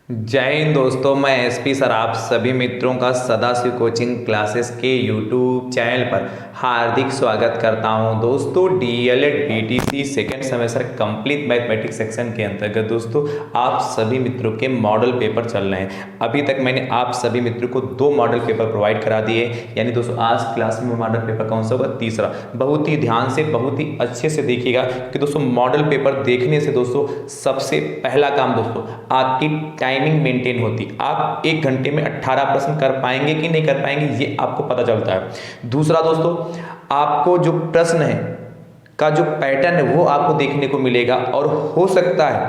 जय हिंद दोस्तों, मैं एसपी सर आप सभी मित्रों का सदाशिव कोचिंग क्लासेस के यूट्यूब चैनल पर हार्दिक स्वागत करता हूं। दोस्तों DElEd BTC second semester complete mathematics section के अंतर्गत दोस्तों आप सभी मित्रों के मॉडल पेपर चल रहे हैं। अभी तक मैंने आप सभी मित्रों को 2 मॉडल पेपर प्रोवाइड करा दिए, यानी दोस्तों आज क्लास में मॉडल पेपर कौन सा होगा? तीसरा। बहुत ही ध्यान से बहुत ही अच्छे से देखिएगा कि दोस्तों मॉडल पेपर देखने से दोस्तों सबसे पहला काम दोस्तों आपकी टाइमिंग मेंटेन होती। आप 1 घंटे में 18 प्रश्न कर पाएंगे कि नहीं कर पाएंगे ये आपको पता चलता है। दूसरा दोस्तों आपको जो प्रश्न है का जो पैटर्न है वो आपको देखने को मिलेगा, और हो सकता है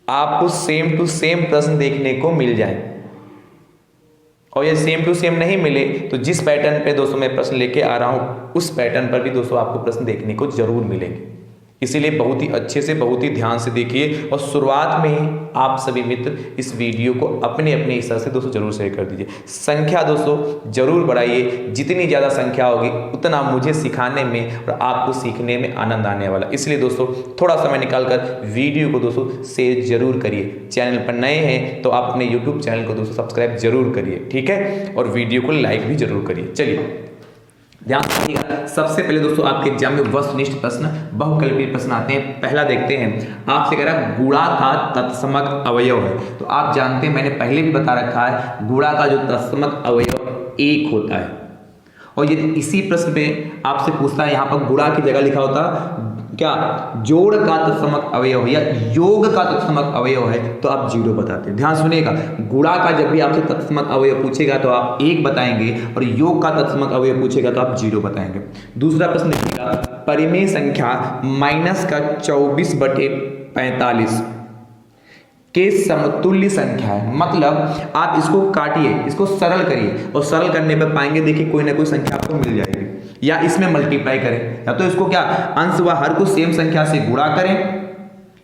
आपको सेम टू सेम प्रश्न देखने को मिल जाए, और ये सेम टू सेम नहीं मिले तो जिस पैटर्न पे दोस्तों मैं प्रश्न लेके आ रहा हूं उस पैटर्न पर भी दोस्तों आपको प्रश्न देखने को जरूर मिलेंगे। इसीलिए बहुत ही अच्छे से बहुत ही ध्यान से देखिए, और शुरुआत में ही आप सभी मित्र इस वीडियो को अपने अपने हिसाब से दोस्तों जरूर शेयर कर दीजिए। संख्या दोस्तों जरूर बढ़ाइए, जितनी ज़्यादा संख्या होगी उतना मुझे सिखाने में और आपको सीखने में आनंद आने वाला। इसलिए दोस्तों थोड़ा समय निकालकर वीडियो को दोस्तों शेयर जरूर करिए। चैनल पर नए हैं तो आप अपने यूट्यूब चैनल को दोस्तों सब्सक्राइब जरूर करिए, ठीक है, और वीडियो को लाइक भी जरूर करिए। चलिए ध्यान रखिएगा। सबसे पहले दोस्तों आपके एग्जाम में वस्तुनिष्ठ प्रश्न बहुकल्पीय प्रश्न आते हैं। पहला देखते हैं, आपसे कह रहा है गुणा का तत्समक अवयव है। तो आप जानते हैं मैंने पहले भी बता रखा है गुणा का जो तत्समक अवयव 1 होता है, और यदि इसी प्रश्न में आपसे पूछता है यहाँ पर गुणा की जगह लिखा होता क्या जोड़ का तत्समक अवयव है या योग का तत्समक अवयव है तो आप 0 बताते हैं। ध्यान सुनिएगा, गुणा का जब भी आपसे तत्समक अवयव पूछेगा तो आप 1 बताएंगे, और योग का तत्समक अवयव पूछेगा तो आप 0 बताएंगे। दूसरा प्रश्न देखिएगा, परिमेय संख्या -24/45 के समतुल्य संख्या है। मतलब आप इसको काटिए, इसको सरल करिए, और सरल करने पर पाएंगे देखिए कोई ना कोई संख्या आपको मिल जाएगी, या इसमें मल्टीप्लाई करें, या तो इसको क्या अंश व हर को सेम संख्या से गुणा करें,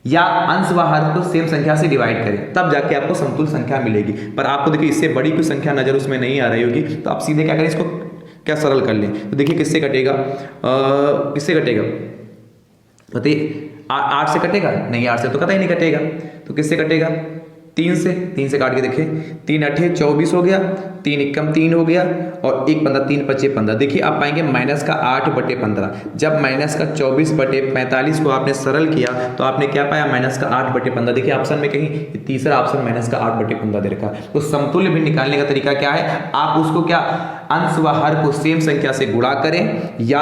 या अंश व हर को सेम संख्या से डिवाइड करें, तब जाके आपको समतुल्य संख्या मिलेगी। पर आपको देखिए इससे बड़ी कोई संख्या नजर उसमें नहीं आ रही होगी, तो आप सीधे क्या करें, इसको क्या सरल कर लें। तो देखिए किससे कटेगा, किससे कटेगा बताइए? 8 से कटेगा? नहीं, 8 से तो कतई नहीं कटेगा। तो किससे कटेगा? 3 से काट के देखें, 3 8 24 हो गया, 3 एकम 3 हो गया, और 1 15 3 5 15। देखिए आप पाएंगे -8/15। जब -24/45 को आपने सरल किया तो आपने क्या पाया? -8/15। देखिए ऑप्शन में कहीं तीसरा ऑप्शन -8/15 दे रखा है। तो समतुल्य भी निकालने का तरीका क्या है, आप उसको क्या अंश व हर को सेम संख्या से गुणा करें, या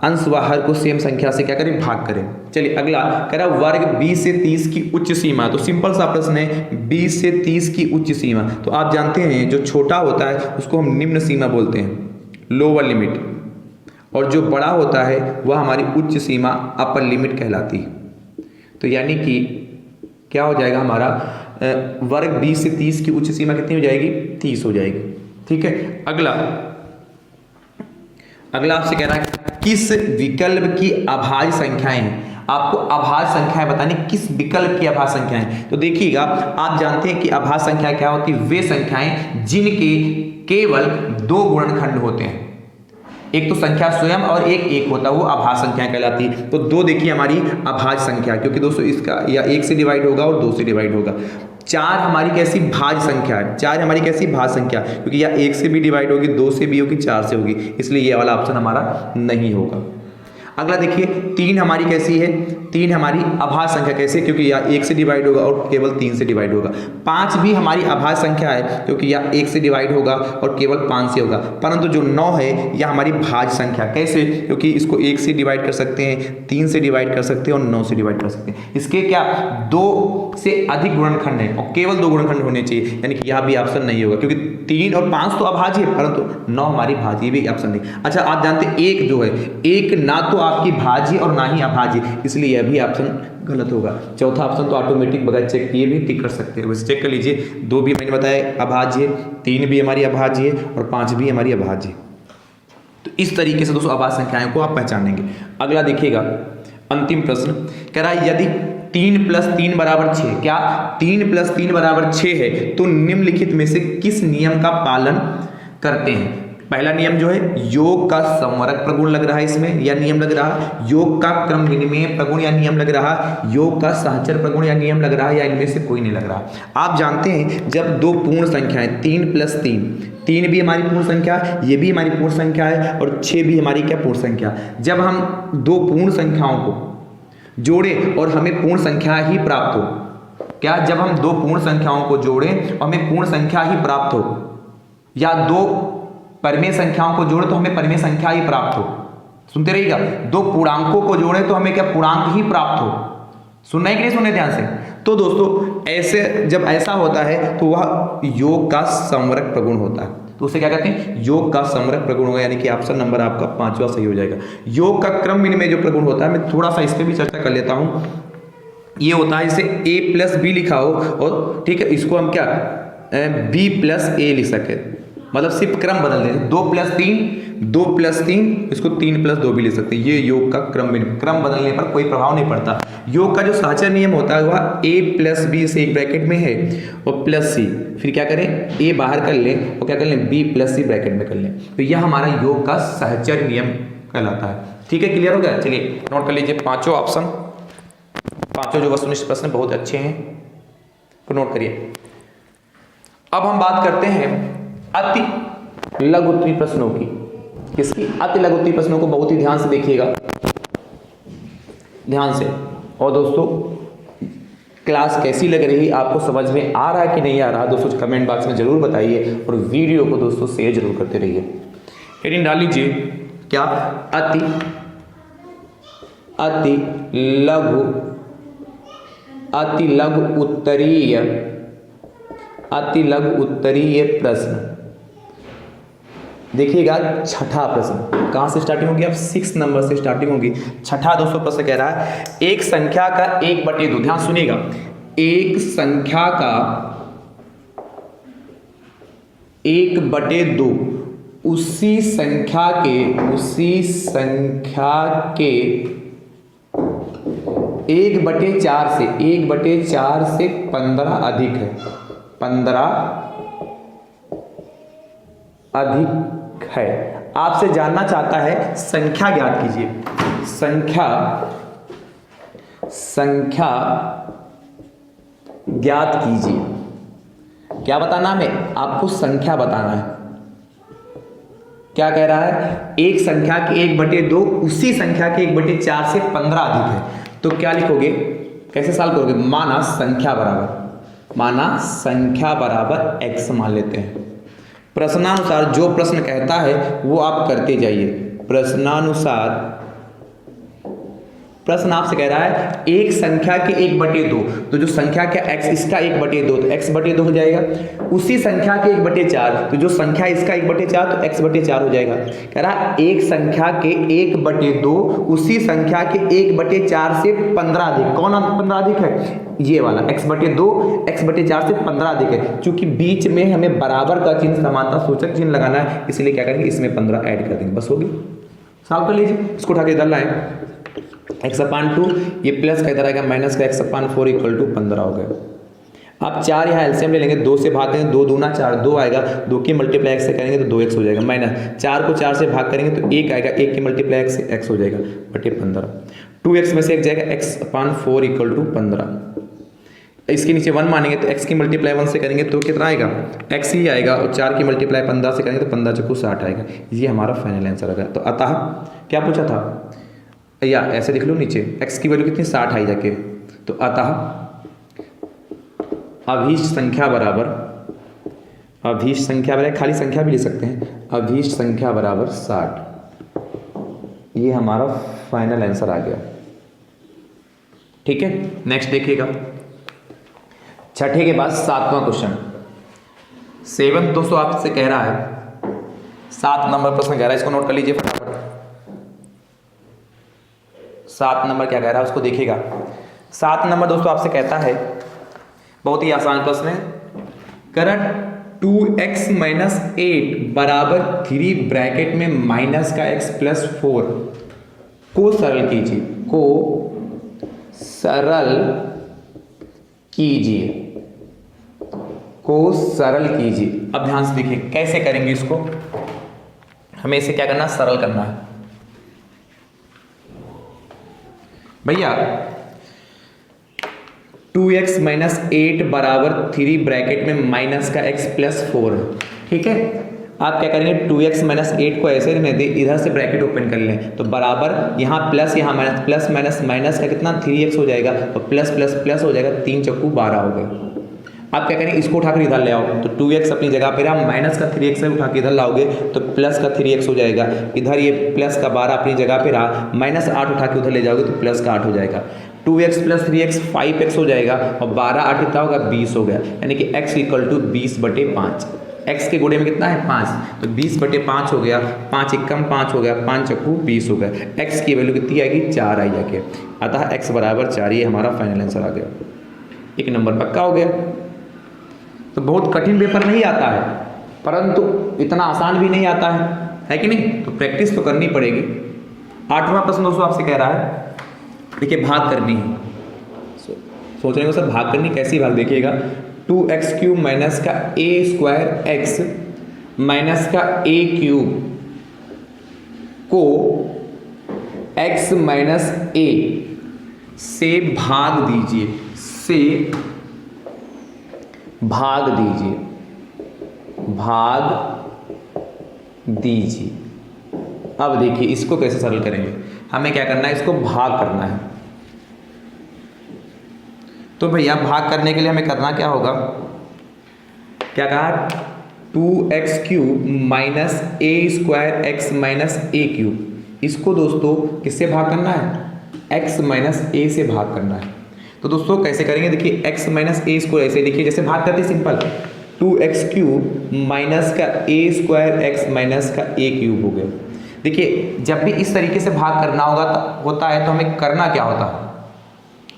अंश व हर को सेम संख्या से क्या करें, भाग करें। चलिए अगला कह रहा वर्ग 20 से 30 की उच्च सीमा। तो सिंपल सा प्रश्न है, 20 से 30 की उच्च सीमा। तो आप जानते हैं जो छोटा होता है उसको हम निम्न सीमा बोलते हैं, लोअर लिमिट, और जो बड़ा होता है वह हमारी उच्च सीमा, अपर लिमिट कहलाती है। तो यानी कि क्या हो जाएगा हमारा वर्ग 20 से 30 की उच्च सीमा कितनी हो जाएगी? 30 हो जाएगी, ठीक है। अगला आपसे कह रहा है किस विकल्प की अभाज्य संख्याएं हैं। आपको अभाज्य संख्याएं बतानी, किस विकल्प की अभाज्य संख्याएं। तो देखिएगा आप जानते हैं कि अभाज्य संख्या क्या होती है? वे संख्याएं जिनके केवल 2 गुणनखंड होते हैं। एक तो संख्या स्वयं और एक होता है, वो अभाज्य संख्या कहलाती है। तो 2 देखिए हमारी अभाज्य संख्या, क्योंकि दोस्तों इसका या 1 से डिवाइड होगा और 2 से डिवाइड होगा। 4 हमारी कैसी भाज्य संख्या है, 4 हमारी कैसी भाज्य संख्या, क्योंकि या 1 से भी डिवाइड होगी, 2 से भी होगी, 4 से होगी, इसलिए ये वाला ऑप्शन हमारा नहीं होगा। अगला देखिए 3 हमारी कैसी है? 3 हमारी अभाज्य संख्या कैसे, क्योंकि या 1 से डिवाइड होगा और केवल 3 से डिवाइड होगा। 5 भी हमारी अभाज्य संख्या है, क्योंकि या 1 से डिवाइड होगा और केवल 5 से होगा। परंतु जो 9 है यह हमारी भाज्य संख्या कैसे, क्योंकि इसको 1 से डिवाइड कर सकते हैं, 3 से डिवाइड कर सकते हैं और 9 से डिवाइड कर सकते हैं। इसके क्या 2 से अधिक गुणनखंड है और केवल 2 गुणनखंड होने चाहिए, यानी कि यह भी ऑप्शन नहीं होगा, क्योंकि 3 और 5 तो अभाज्य है, परंतु 9 हमारी भाज्य, भी ऑप्शन नहीं। अच्छा आप जानते हैं 1 जो है, 1 ना तो आपकी भाज्य और ना ही अभाज्य, इसलिए यह भी ऑप्शन गलत होगा। चौथा ऑप्शन तो ऑटोमेटिक बगैर चेक किए भी टिक कर सकते हैं, वैसे चेक कर लीजिए। 2 भी मैंने बताया अभाज्य, 3 भी हमारी अभाज्य है और 5 भी हमारी अभाज्य है। तो इस तरीके से दोस्तों अभाज्य संख्याओं को आप पहचानेंगे। अगला देखिएगा अंतिम प्रश्न कह रहा है यदि 3 + 3 = 6, क्या 3 + 3 = 6 है तो निम्नलिखित में से किस नियम का पालन करते हैं। पहला नियम जो है योग का समवरक प्रगुण लग रहा है इसमें, या नियम लग रहा है, योग का क्रम विनिमय प्रगुण या नियम लग रहा है, योग का सहचर प्रगुण या नियम लग रहा है, या इनमें से कोई नहीं लग रहा। आप जानते हैं जब दो पूर्ण संख्याएं 3 + 3, 3 भी हमारी पूर्ण संख्या है, ये भी हमारी पूर्ण संख्या है, और 6 भी हमारी क्या पूर्ण संख्या। जब हम दो पूर्ण संख्याओं को जोड़े और हमें पूर्ण संख्या ही प्राप्त हो, क्या जब हम दो पूर्ण संख्याओं को जोड़ें और हमें पूर्ण संख्या ही प्राप्त हो, या दो परिमेय संख्याओं को जोड़े तो हमें परिमेय संख्या ही प्राप्त हो, सुनते रहिएगा, दो पूर्णांकों को जोड़े तो हमें क्या पूर्णांक ही प्राप्त हो, सुनना है कि नहीं सुनने ध्यान से। तो दोस्तों ऐसे जब ऐसा होता है तो वह योग का समवरक प्रगुण होता है, तो उसे क्या कहते हैं, योग का समवरक प्रगुण होगा, यानी कि ऑप्शन नंबर आपका 5वां सही हो जाएगा। योग का क्रम विनिमय जो प्रगुण होता है, मैं थोड़ा सा इस पर भी चर्चा कर लेता हूं। ये होता है इसे a + b लिखा हो, और ठीक है इसको हम क्या b + a लिख सके, मतलब सिर्फ क्रम बदल दें, 2 + 3, इसको 3 + 2 भी लिख सकते हैं। ये योग का क्रम बदलने पर कोई प्रभाव नहीं पड़ता। योग का जो सहचर नियम होता है वह a + b से एक ब्रैकेट में है और +c, फिर क्या करें a बाहर कर लें और क्या कर लें b + c ब्रैकेट में कर लें, तो यह हमारा योग का सहचर नियम कहलाता है। ठीक है, क्लियर हो गया। चलिए नोट कर लीजिए पांचों ऑप्शन, पांचों जो वस्तुनिष्ठ प्रश्न बहुत अच्छे हैं, तो नोट करिए। अब हम बात करते हैं अति लघु उत्तरीय प्रश्नों की। किसकी? अति लघु उत्तरीय प्रश्नों को बहुत ही ध्यान से देखिएगा, ध्यान से। और दोस्तों क्लास कैसी लग रही, आपको समझ में आ रहा है कि नहीं आ रहा, दोस्तों कमेंट बॉक्स में जरूर बताइए, और वीडियो को दोस्तों शेयर जरूर करते रहिए। हेडिंग डाल लीजिए क्या, अति लघु उत्तरीय प्रश्न। देखिएगा छठा प्रश्न कहां से स्टार्टिंग होगी, अब 6 नंबर से स्टार्टिंग होगी। छठा दोस्तों प्रश्न कह रहा है एक संख्या का 1/2, ध्यान सुनिएगा, एक संख्या का 1/2 उसी संख्या के 1/4 से 15 अधिक है, 15 अधिक है। आपसे जानना चाहता है संख्या ज्ञात कीजिए, संख्या ज्ञात कीजिए। क्या बताना है, आपको संख्या बताना है। क्या कह रहा है, एक संख्या के 1/2 उसी संख्या के 1/4 से 15 अधिक है, तो क्या लिखोगे, कैसे सॉल्व करोगे, माना संख्या बराबर x मान लेते हैं। प्रश्नानुसार जो प्रश्न कहता है वो आप करते जाइए। प्रश्न आपसे कह रहा है एक संख्या के 1/2, तो जो संख्या का x इसका 1/2 तो x/2 हो जाएगा, उसी संख्या के 1/4 तो जो संख्या इसका 1/4 तो x/4 हो जाएगा। कह रहा है एक संख्या के 1/2 उसी संख्या के 1/4 से 15 अधिक, कौन 15 अधिक है, ये वाला x/2 x/4 से 15 अधिक है। चूंकि बीच में हमें बराबर का चिन्ह, समानता सूचक चिन्ह लगाना है, इसलिए क्या करेंगे, इसमें 15 ऐड कर देंगे, बस होगी। सॉल्व कर लीजिए, इसको उठा के इधर लाएं, x/2 ये प्लस का इधर आएगा माइनस का, x/4 = 15 हो गया। आप 4 यहाँ एलसीएम ले लेंगे, 2 से भाग देंगे, 2 दूना 4, 2 आएगा, 2 की मल्टीप्लाई x से करेंगे तो 2x हो जाएगा, माइनस 4 को 4 से भाग करेंगे तो 1 आएगा, 1 की मल्टीप्लाई x से x हो जाएगा बटे 15, 2x में से 1 जाएगा, x/4 = 15। इसके नीचे 1 मानेंगे तो x की मल्टीप्लाई 1 से करेंगे तो कितना आएगा, x ही आएगा, और 4 की मल्टीप्लाई 15 से करेंगे तो 15 × 60 आएगा। ये हमारा फाइनल आंसर आएगा। तो अतः क्या पूछा था, या ऐसे लिख लो नीचे, x की वैल्यू कितनी 60 आई जाके, तो अतः अभीष्ट संख्या बराबर खाली संख्या भी ले सकते हैं, अभीष्ट संख्या बराबर 60। ये हमारा फाइनल आंसर आ गया। ठीक है, नेक्स्ट देखिएगा, छठे के बाद 7वां क्वेश्चन। 7 दोस्तों आपसे कह रहा है, 7 नंबर प्रश्न कह रहा है, इसको नोट कर लीजिए फटाफट। 7 नंबर क्या कह रहा है उसको देखिएगा। 7 नंबर दोस्तों आपसे कहता है, बहुत ही आसान प्रश्न है, करंट 2x - 8 = 3 ब्रैकेट में माइनस का x + 4 को सरल कीजिए। अब ध्यान से देखिए कैसे करेंगे इसको। हमें इसे क्या करना है, सरल करना है भैया। 2x माइनस 8 बराबर 3 ब्रैकेट में माइनस का x प्लस 4, ठीक है। आप क्या करेंगे, 2x माइनस 8 को ऐसे रहने दें, इधर से ब्रैकेट ओपन कर लें, तो बराबर यहाँ प्लस यहाँ माइनस, प्लस माइनस माइनस का कितना 3x हो जाएगा, और प्लस प्लस प्लस हो जाएगा, 3 चक्कू 12 हो गए। आप क्या करेंगे, इसको उठाकर इधर ले आओ, तो 2x अपनी जगह पे रहा, माइनस का 3x से उठा के इधर लाओगे तो प्लस का 3x हो जाएगा। इधर ये प्लस का 12 अपनी जगह पे रहा, माइनस 8 उठा के उधर ले जाओगे तो प्लस का 8 हो जाएगा। 2x प्लस 3x 5x हो जाएगा, और 12 8 कितना होगा, 20 हो गया। यानी कि x इक्वल टू 20/5। x के गुणे में कितना है, 5, तो 20/5 हो गया। 5 एकम 5 हो गया, 5 चक्कू 20 हो गया। x की वैल्यू कितनी आएगी, 4 आई जाके। अतः x बराबर 4, ये हमारा फाइनल आंसर आ गया। 1 नंबर पक्का हो गया। तो बहुत कठिन पेपर नहीं आता है, परंतु इतना आसान भी नहीं आता है कि नहीं, तो प्रैक्टिस तो करनी पड़ेगी। 8वां प्रश्न दोस्तों आपसे कह रहा है, देखिए भाग करनी है। सोच रहे हो सर भाग करनी, कैसी भाग, देखिएगा 2x³ माइनस का a² x माइनस का a³ को x माइनस a से भाग दीजिए, से भाग दीजिए, भाग दीजिए। अब देखिए इसको कैसे सरल करेंगे, हमें क्या करना है, इसको भाग करना है। तो भैया भाग करने के लिए हमें करना क्या होगा, क्या कहा, 2x³ minus a² x minus a³। इसको दोस्तों किससे भाग करना है, x माइनस a से भाग करना है। तो दोस्तों कैसे करेंगे, देखिए x माइनस a इसको ऐसे लिखिए, जैसे भाग करते सिंपल, 2x³ माइनस का a² x माइनस का a³ हो गया। देखिए जब भी इस तरीके से भाग करना होता है तो हमें करना क्या होता है,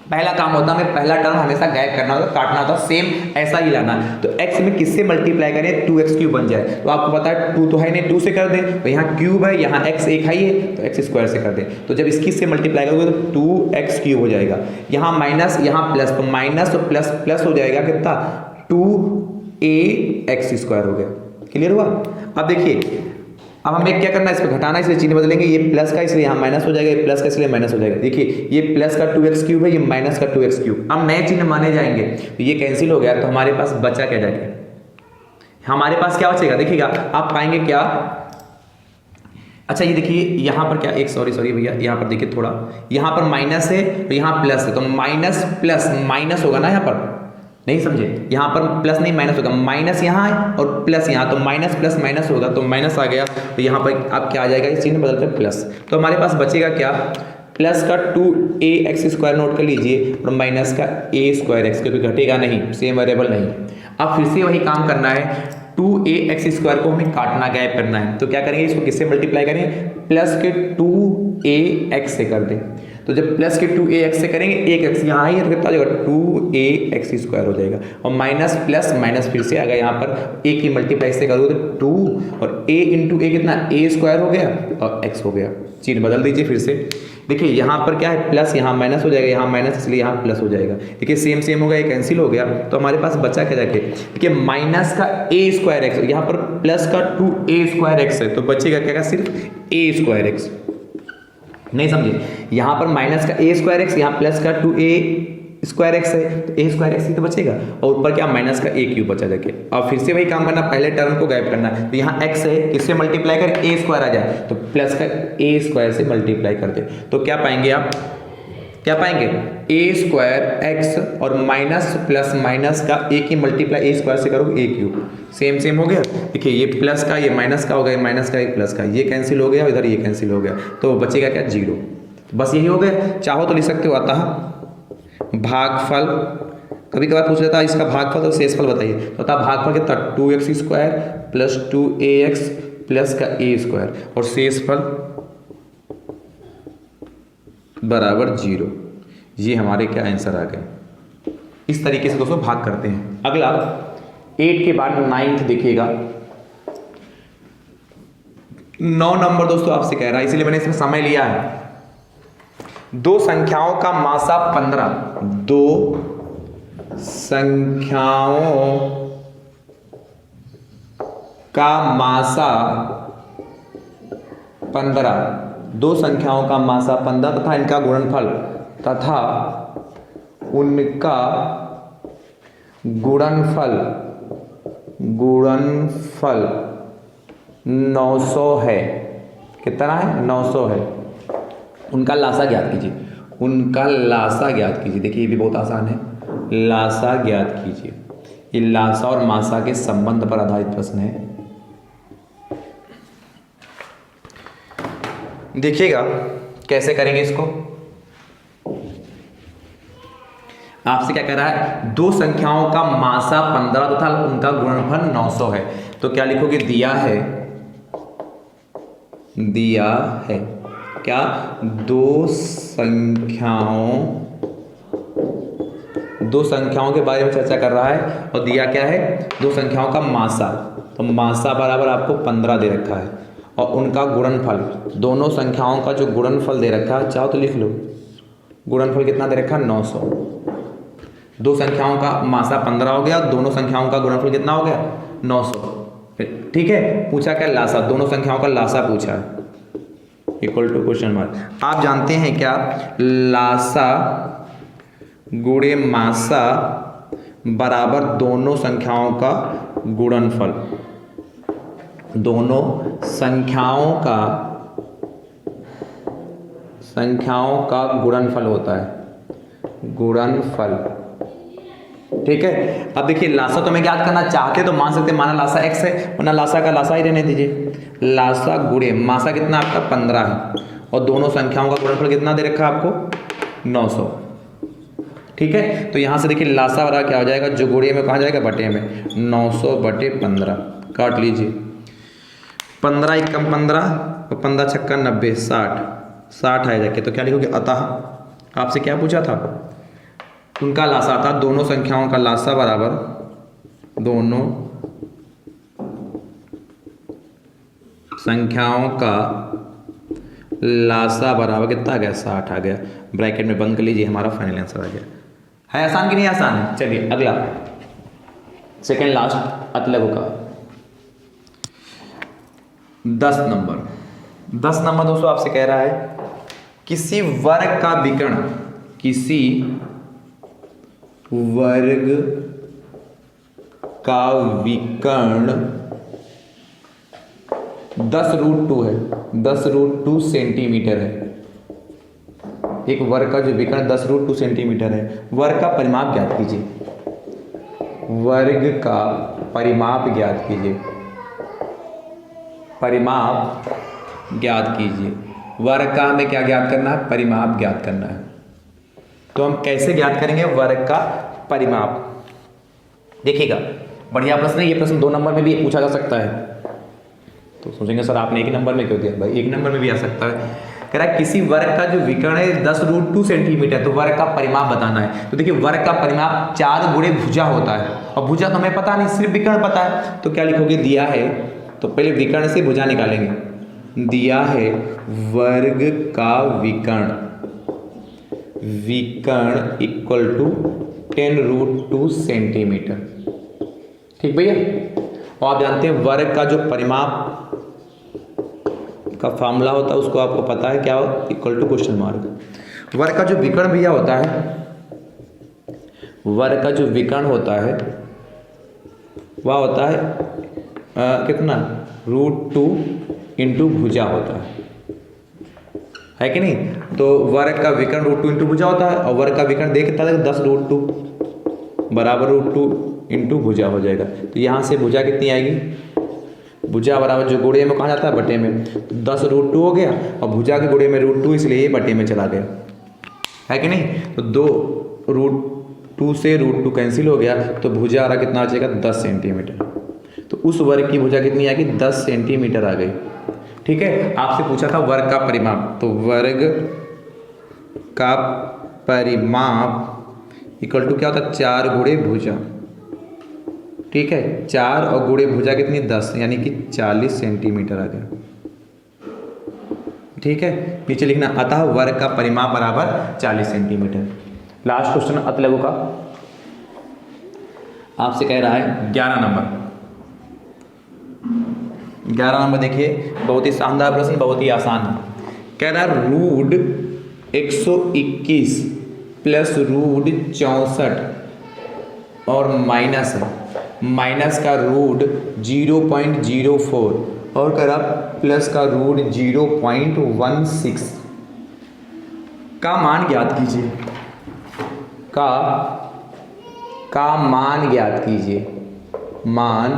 पहला काम होता है हमें पहला टर्म हमेशा गायब करना होता, काटना होता, सेम ऐसा ही लाना। तो x में किससे मल्टीप्लाई करें, 2x³ बन जाए। तो आपको पता है 2 तो है नहीं, 2 से कर दें, तो यहाँ क्यूब है, यहाँ x एक है, तो x² से कर दें। तो जब इसकी से मल्टीप्लाई करोगे तो 2x³ हो जाएगा। यहाँ माइनस यहाँ प्लस, तो माइनस और प्लस प्लस हो जाएगा कितना, 2ax² हो गया। क्लियर हुआ। अब देखिए अब हमें क्या करना है, इसको घटाना, इसलिए चिन्ह बदलेंगे, ये प्लस का इसलिए यहाँ माइनस हो जाएगा, ये प्लस का इसलिए माइनस हो जाएगा। देखिए ये प्लस का 2x³ है, ये माइनस का 2x³। अब नए चिन्ह माने जाएंगे, तो ये कैंसिल हो गया, तो हमारे पास बचा क्या जाके, हमारे पास क्या बचेगा, देखिएगा आप पाएंगे क्या, अच्छा ये देखिए यहाँ पर क्या, एक सॉरी भैया, यहाँ पर देखिए थोड़ा, यहाँ पर माइनस है तो यहाँ प्लस है, तो माइनस प्लस माइनस होगा ना, यहाँ पर नहीं समझे, यहाँ पर प्लस नहीं माइनस होगा, माइनस यहाँ है और प्लस यहाँ, तो माइनस प्लस माइनस होगा, तो माइनस आ गया, तो यहाँ पर अब क्या आ जाएगा, इस चिन्ह बदलकर प्लस। तो हमारे पास बचेगा क्या, प्लस का 2ax² नोट कर लीजिए, और माइनस का a² x, क्योंकि घटेगा नहीं, सेम वेरिएबल नहीं। अब फिर से वही काम करना है, 2ax² को हमें काटना, गायब करना है। तो क्या करेंगे, इसको किससे मल्टीप्लाई करें, प्लस के 2ax से कर दें। तो जब प्लस के 2ax से करेंगे, एक x यहाँ आई है तो कितना हो जाएगा, 2ax² हो जाएगा, और माइनस प्लस माइनस फिर से आ गया, यहाँ पर a की मल्टीप्लाई से करोगे तो 2 और a इंटू a कितना, a² हो गया और x हो गया। चिन्ह बदल दीजिए फिर से, देखिए यहाँ पर क्या है, प्लस यहाँ माइनस हो जाएगा, यहाँ माइनस इसलिए यहाँ प्लस हो जाएगा। देखिए सेम सेम हो गया, ये कैंसिल हो गया, तो हमारे पास बचा क्या जाके, देखिए माइनस का a² x, यहाँ पर प्लस का 2a² x है, तो बचेगा क्या, सिर्फ a² x। नहीं समझे, यहाँ पर माइनस का a² x, यहाँ प्लस का 2a² x है, तो a² x ही तो बचेगा, और ऊपर क्या माइनस का a³ बचा जाके। और फिर से वही काम करना, पहले टर्म को गायब करना। तो यहाँ x है, किससे मल्टीप्लाई करें, a² आ जाए, तो प्लस का a² से मल्टीप्लाई कर दे, तो क्या पाएंगे आप, क्या पाएंगे, a² x और माइनस प्लस माइनस का a की मल्टीप्लाई a² से करोगे a³, सेम सेम हो गया। देखिए ये प्लस का ये माइनस का हो गया, माइनस का एक प्लस का, ये कैंसिल हो गया, इधर ये कैंसिल हो गया, तो बचेगा क्या, 0। बस यही हो गया। चाहो तो लिख सकते हो, अतः भागफल, कभी कभार पूछ लेता है इसका भागफल तो शेषफल बताइए, तो अतः भागफल कितना, 2x² प्लस 2ax प्लस का a² और शेषफल बराबर 0। ये हमारे क्या आंसर आ गए। इस तरीके से दोस्तों भाग करते हैं। अगला 8 के बाद 9th देखिएगा, 9 नंबर दोस्तों आपसे कह रहा है, इसलिए मैंने इसमें समय लिया है। दो संख्याओं का मासा 15, दो संख्याओं का मासा 15, दो संख्याओं का मासा 15 तथा इनका गुणनफल तथा उनका गुणनफल 900 है। कितना है? 900 है। उनका लासा ज्ञात कीजिए। उनका लासा ज्ञात कीजिए। देखिए ये भी बहुत आसान है। लासा ज्ञात कीजिए। ये लासा और मासा के संबंध पर आधारित प्रश्न है। देखिएगा कैसे करेंगे इसको। आपसे क्या कह रहा है? दो संख्याओं का मासा 15 तथा उनका गुणनफल 900 है। तो क्या लिखोगे? दिया है क्या? दो संख्याओं के बारे में चर्चा कर रहा है और दिया क्या है? दो संख्याओं का मासा। तो मासा बराबर आपको 15 दे रखा है और उनका गुणनफल, दोनों संख्याओं का जो गुणनफल दे रखा है, चाहो तो लिख लो। गुणनफल कितना दे रखा है? 900। दो संख्याओं का मासा 15 हो गया, दोनों संख्याओं का गुणनफल कितना हो गया? 900। ठीक है। पूछा क्या? लासा। दोनों संख्याओं का लासा पूछा है। Equal to question mark. आप जानते हैं क्या? लासा गुणे मासा बराबर दोनों संख्याओं का गुणनफल। दोनों संख्याओं का गुणनफल होता है। गुणनफल। ठीक है। अब देखिए लासा तो मैं ज्ञात करना चाहते तो मान सकते, माना लासा x है, वरना लासा का लासा ही रहने दीजिए। लासा गुणे मासा कितना आपका? 15 है और दोनों संख्याओं का गुणनफल कितना दे रखा है आपको? 900। ठीक है। तो यहां से देखिए लासा बराबर क्या हो जाएगा? जो गुणे में कहा जाएगा? बटे में। 900 बटे 15 काट लीजिए। 15 एकम 15 और 15 छक्का 90, 60 आया जाके। तो क्या लिखोगे? अतः आपसे क्या पूछा था? उनका लासा था। दोनों संख्याओं का लासा बराबर दोनों संख्याओं का लासा बराबर कितना आ गया? 60 आ गया। ब्रैकेट में बंद कर लीजिए। हमारा फाइनल आंसर आ गया। है आसान कि नहीं आसान है? चलिए अगला, सेकेंड लास्ट अतलगु का 10 नंबर दोस्तों आपसे कह रहा है किसी वर्ग का विकर्ण 10√2 है। 10√2 सेंटीमीटर है। एक वर्ग का जो विकर्ण 10√2 सेंटीमीटर है। वर्ग का परिमाप ज्ञात कीजिए। वर्ग का परिमाप ज्ञात कीजिए। परिमाप ज्ञात कीजिए। वर्ग का हमें क्या ज्ञात करना है? परिमाप ज्ञात करना है। तो हम कैसे ज्ञात करेंगे वर्ग का परिमाप? देखिएगा बढ़िया प्रश्न है। ये प्रश्न 2 नंबर में भी पूछा जा सकता है। तो सोचेंगे सर आपने 1 नंबर में क्यों दिया? भाई 1 नंबर में भी आ सकता है। कह रहा है किसी वर्ग का जो विकर्ण है 10√2 सेंटीमीटर, तो वर्ग का परिमाप बताना है। तो देखिए वर्ग का परिमाप 4 गुणे भुजा होता है और भुजा तो हमें पता नहीं, सिर्फ विकर्ण पता है। तो क्या लिखोगे? दिया है तो पहले विकर्ण से भुजा निकालेंगे। दिया है वर्ग का विकर्ण इक्वल टू 10√2 सेंटीमीटर। ठीक भैया। और आप जानते हैं वर्ग का जो परिमाप का फॉर्मूला होता है उसको आपको पता है क्या? Equal to question mark. वर्ग का जो विकर्ण भैया होता है, वर्ग का जो विकर्ण होता है वह होता है कितना? √2 इंटू भुजा होता है कि नहीं? तो वर्ग का विकर्ण √2 इंटू भुजा होता है और वर्ग का विकर्ण देख कितना है? 10√2 बराबर √2 इंटू भुजा हो जाएगा। तो यहाँ से भुजा कितनी आएगी? भुजा बराबर जो गुणे में कहा जाता है बटे में। 10√2 हो गया और भुजा के गुणे में √2 इसलिए ये बटे में चला गया, है कि नहीं? तो 2√2 से √2 कैंसिल हो गया तो भुजा आ रहा कितना आ जाएगा? 10 सेंटीमीटर। तो उस वर्ग की भुजा कितनी आ गई? 10 सेंटीमीटर आ गई। ठीक है। आपसे पूछा था वर्ग का परिमाप, तो वर्ग का परिमाप इक्वल टू क्या होता है? 4 गुणे भुजा। ठीक है। 4 और गुणे भुजा कितनी? 10, यानी कि 40 सेंटीमीटर आ गया। ठीक है। नीचे लिखना अतः वर्ग का परिमाप बराबर 40 सेंटीमीटर। लास्ट क्वेश्चन अतलगु का आपसे कह रहा है 11 नंबर। 11 नंबर देखिए, बहुत ही शानदार प्रश्न, बहुत ही आसान है। कह रहा रूट 121 प्लस रूट 64 और माइनस का रूट 0.04 और कह रहा प्लस का रूट 0.16 का मान ज्ञात कीजिए। का मान ज्ञात कीजिए, मान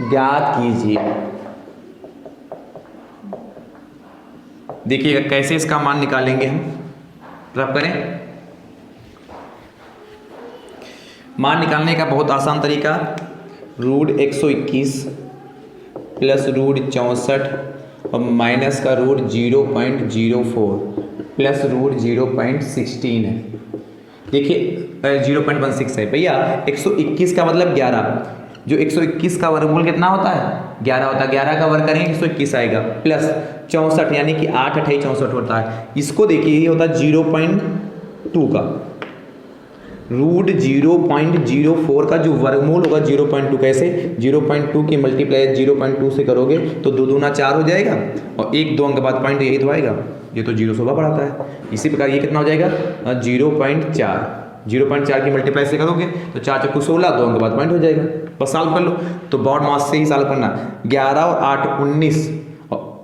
ज्ञात कीजिए। देखिएगा कैसे इसका मान निकालेंगे हम। रब करें, मान निकालने का बहुत आसान तरीका, रूट 121 प्लस रूट 64 और माइनस का रूट 0.04 प्लस रूट 0.16 है। देखिए 0.16 है भैया। 121 का मतलब 11, जो 121 का वर्गमूल कितना होता है 11 होता है। 11 का वर्ग करेंगे 121 आएगा, प्लस 64 यानी कि 8 8 64 होता है। इसको देखिए ये होता है 0.2 का रूट 0.04 का जो वर्गमूल होगा 0.2। कैसे 0.2 की मल्टीप्लाई 0.2 से करोगे तो 2 दूना 4 हो जाएगा और 1 2 अंक के बाद पॉइंट यही तो आएगा, ये तो 0 शोभा बढ़ाता है। इसी प्रकार ये कितना हो जाएगा 0.4 की मल्टीप्लाई से करोगे तो 4 चक्कू 16, 2 अंक के बाद पॉइंट हो जाएगा। बस सॉल्व कर लो। तो बॉड मास से ही सॉल्व करना। 11 और 8 19,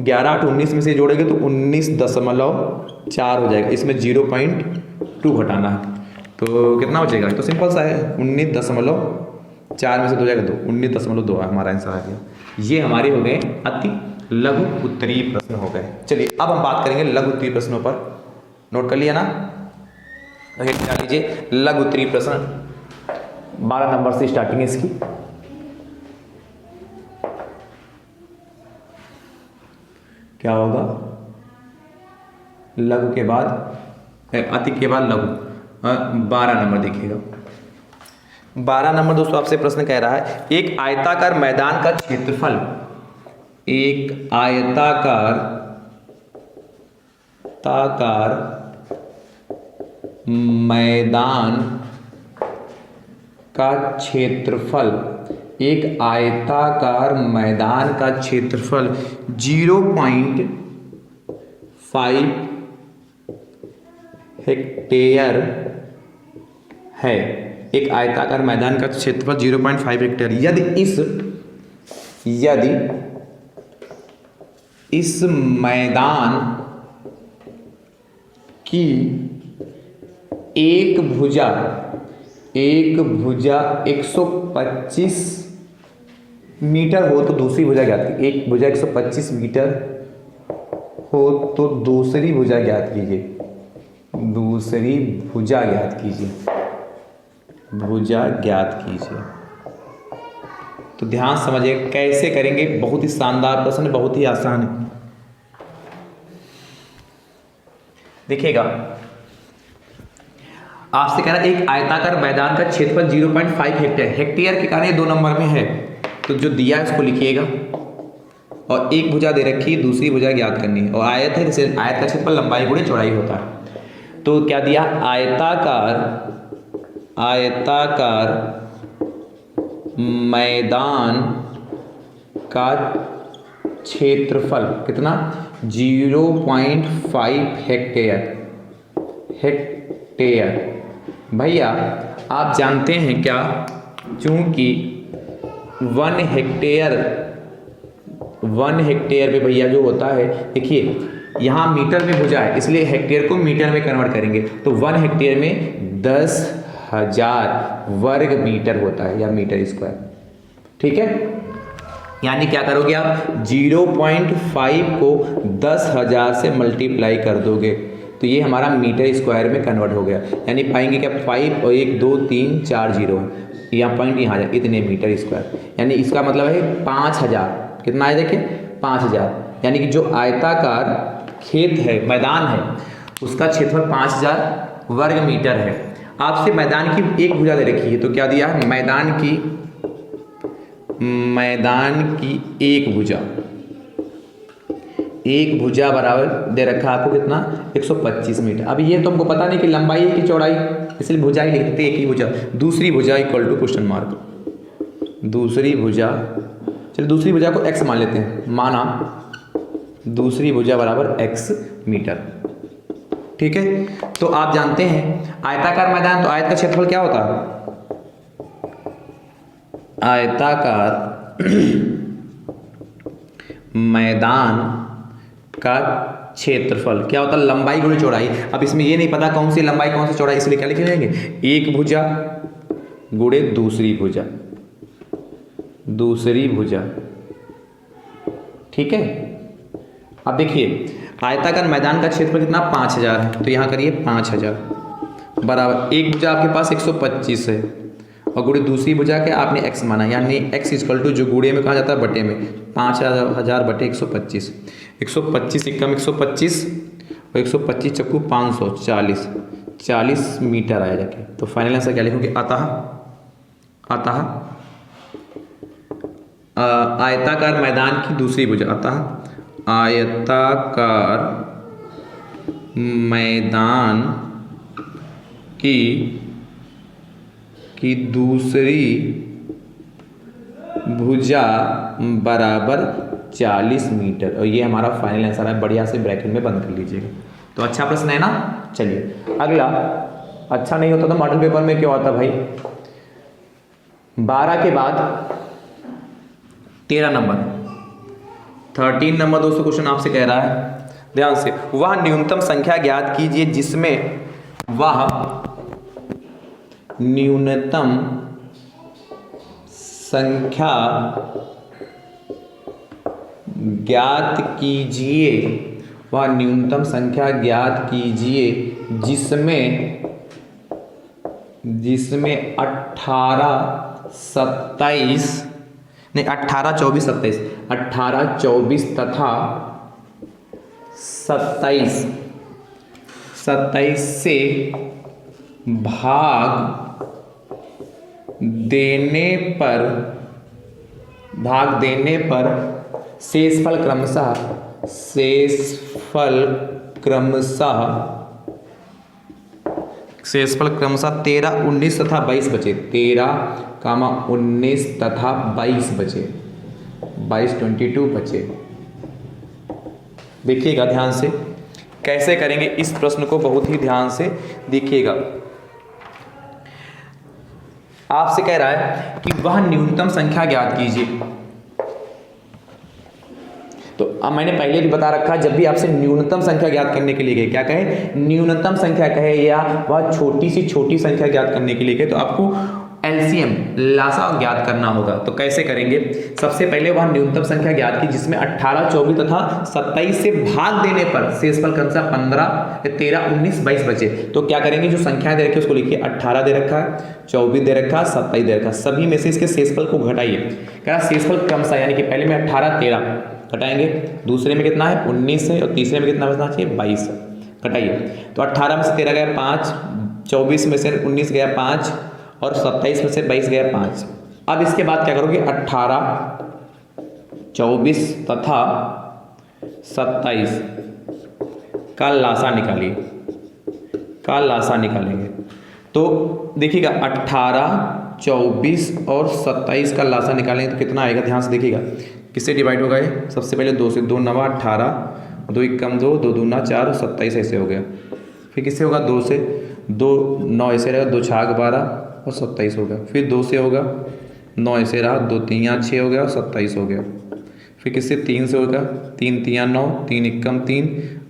11 8 19 में से जोड़ेंगे तो 19.4 हो जाएगा। इसमें 0.2 घटाना है तो कितना बचेगा, तो सिंपल सा है 19.4 में से 2 जाएगा 2, 19.2 हमारा आंसर आ गया। ये हमारे हो गए अति लघु उत्तरीय प्रश्न हो गए। चलिए अब हम बात करेंगे लघु उत्तरीय प्रश्नों पर। नोट कर लिया ना, क्या लीजिए लघु उत्तरीय प्रश्न 12 नंबर से स्टार्टिंग है इसकी। क्या होगा, लघु के बाद अति के बाद लघु। 12 नंबर देखिएगा। 12 नंबर दोस्तों आपसे प्रश्न कह रहा है, एक आयताकार मैदान का क्षेत्रफल, एक आयताकार मैदान का क्षेत्रफल, एक आयताकार मैदान का क्षेत्रफल 0.5 हेक्टेयर है। एक आयताकार मैदान का क्षेत्रफल 0.5 हेक्टेयर। यदि इस मैदान की एक भुजा 125 मीटर हो तो दूसरी भुजा ज्ञात कीजिए। एक भुजा 125 मीटर हो तो दूसरी भुजा ज्ञात कीजिए। दूसरी भुजा ज्ञात कीजिए, भुजा ज्ञात कीजिए। तो ध्यान समझिए कैसे करेंगे, बहुत ही शानदार प्रश्न, बहुत ही आसान है। देखिएगा आपसे कह रहा है एक आयताकार मैदान का क्षेत्रफल 0.5 हेक्टेयर। हेक्टेयर के कारण 2 नंबर में है, तो जो दिया है उसको लिखिएगा और एक भुजा दे रखी है, दूसरी भुजा ज्ञात करनी है। और आयत है, जैसे आयत का क्षेत्रफल लंबाई गुणे चौड़ाई होता है। तो क्या दिया, आयताकार मैदान का क्षेत्रफल कितना 0.5 हेक्टेयर। भैया आप जानते हैं क्या, चूंकि 1 हेक्टेयर पे भैया जो होता है, देखिए यहाँ मीटर में भुजा है इसलिए हेक्टेयर को मीटर में कन्वर्ट करेंगे तो 1 हेक्टेयर में 10,000 वर्ग मीटर होता है या मीटर स्क्वायर। ठीक है, यानी क्या करोगे आप 0.5 को 10,000 से मल्टीप्लाई कर दोगे तो ये हमारा मीटर स्क्वायर में कन्वर्ट हो गया। यानी पाएंगे क्या 5 और 1 2 3 4 जीरो है, यहाँ पॉइंट यहाँ जाए, इतने मीटर स्क्वायर। यानी इसका मतलब है 5,000। कितना है देखिए 5,000। यानी कि जो आयताकार खेत है, मैदान है, उसका क्षेत्रफल 5,000 वर्ग मीटर है। आपसे मैदान की एक भुजा दे रखी है, तो क्या दिया है मैदान की एक भुजा बराबर दे रखा है आपको कितना 125 मीटर। अब ये तो हमको पता नहीं कि लंबाई है कि चौड़ाई, इसलिए भुजा ही लिख देते एक ही भुजा। दूसरी भुजा इक्वल टू क्वेश्चन मार्क, दूसरी भुजा चलिए दूसरी भुजा को x मान लेते हैं, माना दूसरी भुजा बराबर x मीटर। ठीक है, तो आप जानते हैं आयताकार मैदान, तो आयत का क्षेत्रफल क्या होता है? आयताकार मैदान का क्षेत्रफल क्या होता है? लंबाई गुणे चौड़ाई। अब इसमें ये नहीं पता कौन सी लंबाई कौन सी चौड़ाई, इसलिए क्या लिख लेंगे? एक भुजा गुणे दूसरी भुजा, दूसरी भुजा। ठीक है, अब देखिए आयताकार मैदान का क्षेत्रफल कितना? 5000 है, तो यहाँ करिए 5000 बराबर एक भुजा आपके पास 125 है और गुणे दूसरी भुजा के आपने x माना, यानी x इक्वल टू जो गुणे में कहा जाता है बटे में 5000 बटे 125, 125 एकम 125 और 125 चक्कू 540, 40 मीटर आया जाके। तो फाइनल आंसर क्या लिखोगे? अतः आयताकार मैदान की दूसरी भुजा, अतः आयताकार मैदान की दूसरी भुजा बराबर 40 मीटर। और ये हमारा फाइनल आंसर है, बढ़िया से ब्रैकेट में बंद कर लीजिएगा। तो अच्छा प्रश्न है ना। चलिए अगला, अच्छा नहीं होता तो मॉडल पेपर में क्या होता भाई? 12 के बाद 13 नंबर, 13 नंबर दोस्तों क्वेश्चन आपसे कह रहा है, ध्यान से, वह न्यूनतम संख्या ज्ञात कीजिए जिसमें वह न्यूनतम संख्या ज्ञात कीजिए, वह न्यूनतम संख्या ज्ञात कीजिए जिसमें 18, 27 नहीं 18, 24, 27, 18, 24 तथा 27 से भाग देने पर शेषफल क्रमशः 13, 19 तथा 22 बचे। 13, 19 तथा 22 बचे, 22, 22 बचे। देखिएगा ध्यान से कैसे करेंगे इस प्रश्न को, बहुत ही ध्यान से देखिएगा। आपसे कह रहा है कि वह न्यूनतम संख्या ज्ञात कीजिए। तो अब मैंने पहले भी बता रखा, जब भी आपसे न्यूनतम संख्या ज्ञात करने के लिए गए, क्या कहे? न्यूनतम संख्या कहे या वह छोटी सी छोटी संख्या ज्ञात करने के लिए गए, तो आपको एलसीएम लासा ज्ञात करना होगा। तो कैसे करेंगे? सबसे पहले वह न्यूनतम संख्या ज्ञात की जिसमें 18, 24 तथा 27 से भाग देने पर शेषफल क्रमशः 15, 13, 19, 22 बचे। तो क्या करेंगे? जो संख्याएं दे रखी है उसको लिखिए। 18 दे रखा है, 24 दे रखा है, 27 दे रखा है, सभी में से इसके शेषफल को घटाइए। क्या शेषफल क्रमशः, यानी कि पहले में 18, 13 घटाएंगे, दूसरे में कितना है? 19 है, और तीसरे में कितना बचना चाहिए? 22 घटाइए। तो 18 में से 13 गया 5, 24 में से 19 गया 5 और 27 में से 22 गया 5। अब इसके बाद क्या करोगे? 18, 24 तथा 27 का लासा निकालिए, का लासा निकालेंगे। तो देखिएगा 18, 24 और 27 का लासा निकालेंगे तो कितना आएगा? ध्यान से देखिएगा किससे डिवाइड होगा ये? सबसे पहले 2 से, 2 9 18, 2 1 कम 2, 2 दूना 4 और 27 ऐसे हो गया। फिर किससे होगा? 2 से, 2 9 ऐसे रहेगा, 2 6 12 और 27 हो गया। फिर 2 से होगा, 9 ऐसे रहा, 2 3 6 हो गया और 27 हो गया। फिर किससे? 3 से होगा, 3 3 9, 3 1 3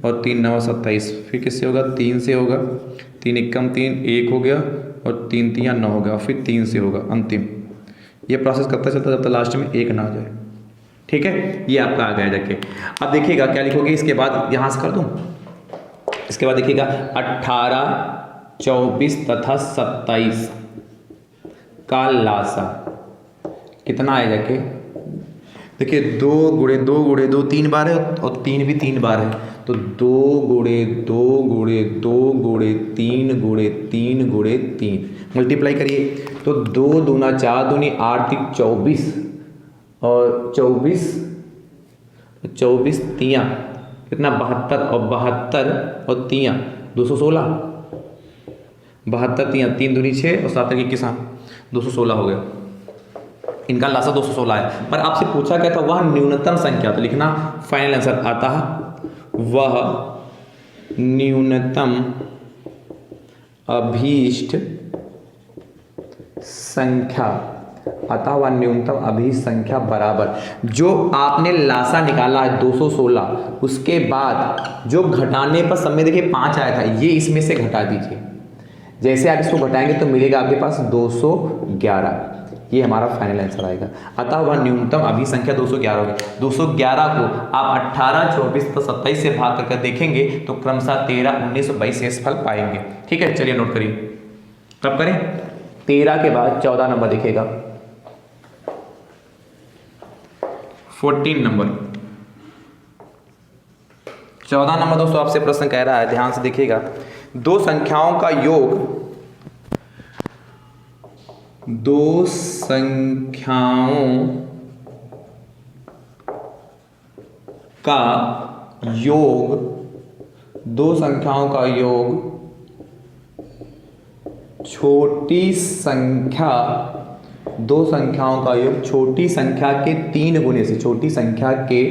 और 3 9 27। फिर किससे होगा? 3 से होगा, 3 1 3 1 हो गया और 3 3 9 हो गया। फिर 3 से होगा अंतिम। ये प्रोसेस करता चलता जब तक लास्ट में 1 ना आ जाए। ठीक है, ये आपका आ गया जाके। अब देखिएगा क्या लिखोगे इसके बाद, यहाँ से कर दूँ। इसके बाद देखिएगा 18, 24 तथा 27 का लासा कितना आए जाके? देखिए 2 गुणे 2 गुणे 2 3 बार है और 3 भी 3 बार है। तो 2 गुणे 2 गुणे 2 गुणे 3 गुणे 3 गुणे 3 मल्टीप्लाई करिए। तो 2 दूना 4 दूनी 8 3 24 और 24 तियाँ कितना? 72 और 72 और तियाँ 216, 72 तियाँ 3 दूनी 6 और 7 की किसान 216 हो गया। इनका लासा 216 है, पर आपसे पूछा गया था वह न्यूनतम संख्या, तो लिखना फाइनल आंसर आता है वह न्यूनतम अभीष्ट संख्या, अतः वह न्यूनतम अभीष्ट संख्या बराबर जो आपने लासा निकाला है 216, उसके बाद जो घटाने पर समय देखिए 5 आया था, ये इसमें से घटा दीजिए। जैसे आप इसको घटाएंगे तो मिलेगा आपके पास 211, ये हमारा फाइनल आंसर आएगा। अतः वह न्यूनतम अभी संख्या 211 होगी। 211 को आप 18, 24 तो 27 से भाग करके देखेंगे तो क्रमशः 13, 19 और 22 शेष फल पाएंगे। ठीक है, चलिए नोट करिए। कब करें? 13 के बाद 14 नंबर दिखेगा, 14 नंबर। 14 नंबर दोस्तों आपसे प्रश्न कह रहा है, ध्यान से देखिएगा। दो संख्याओं का योग, दो संख्याओं का योग, दो संख्याओं का योग छोटी संख्या, दो संख्याओं का योग छोटी संख्या के 3 गुने से, छोटी संख्या के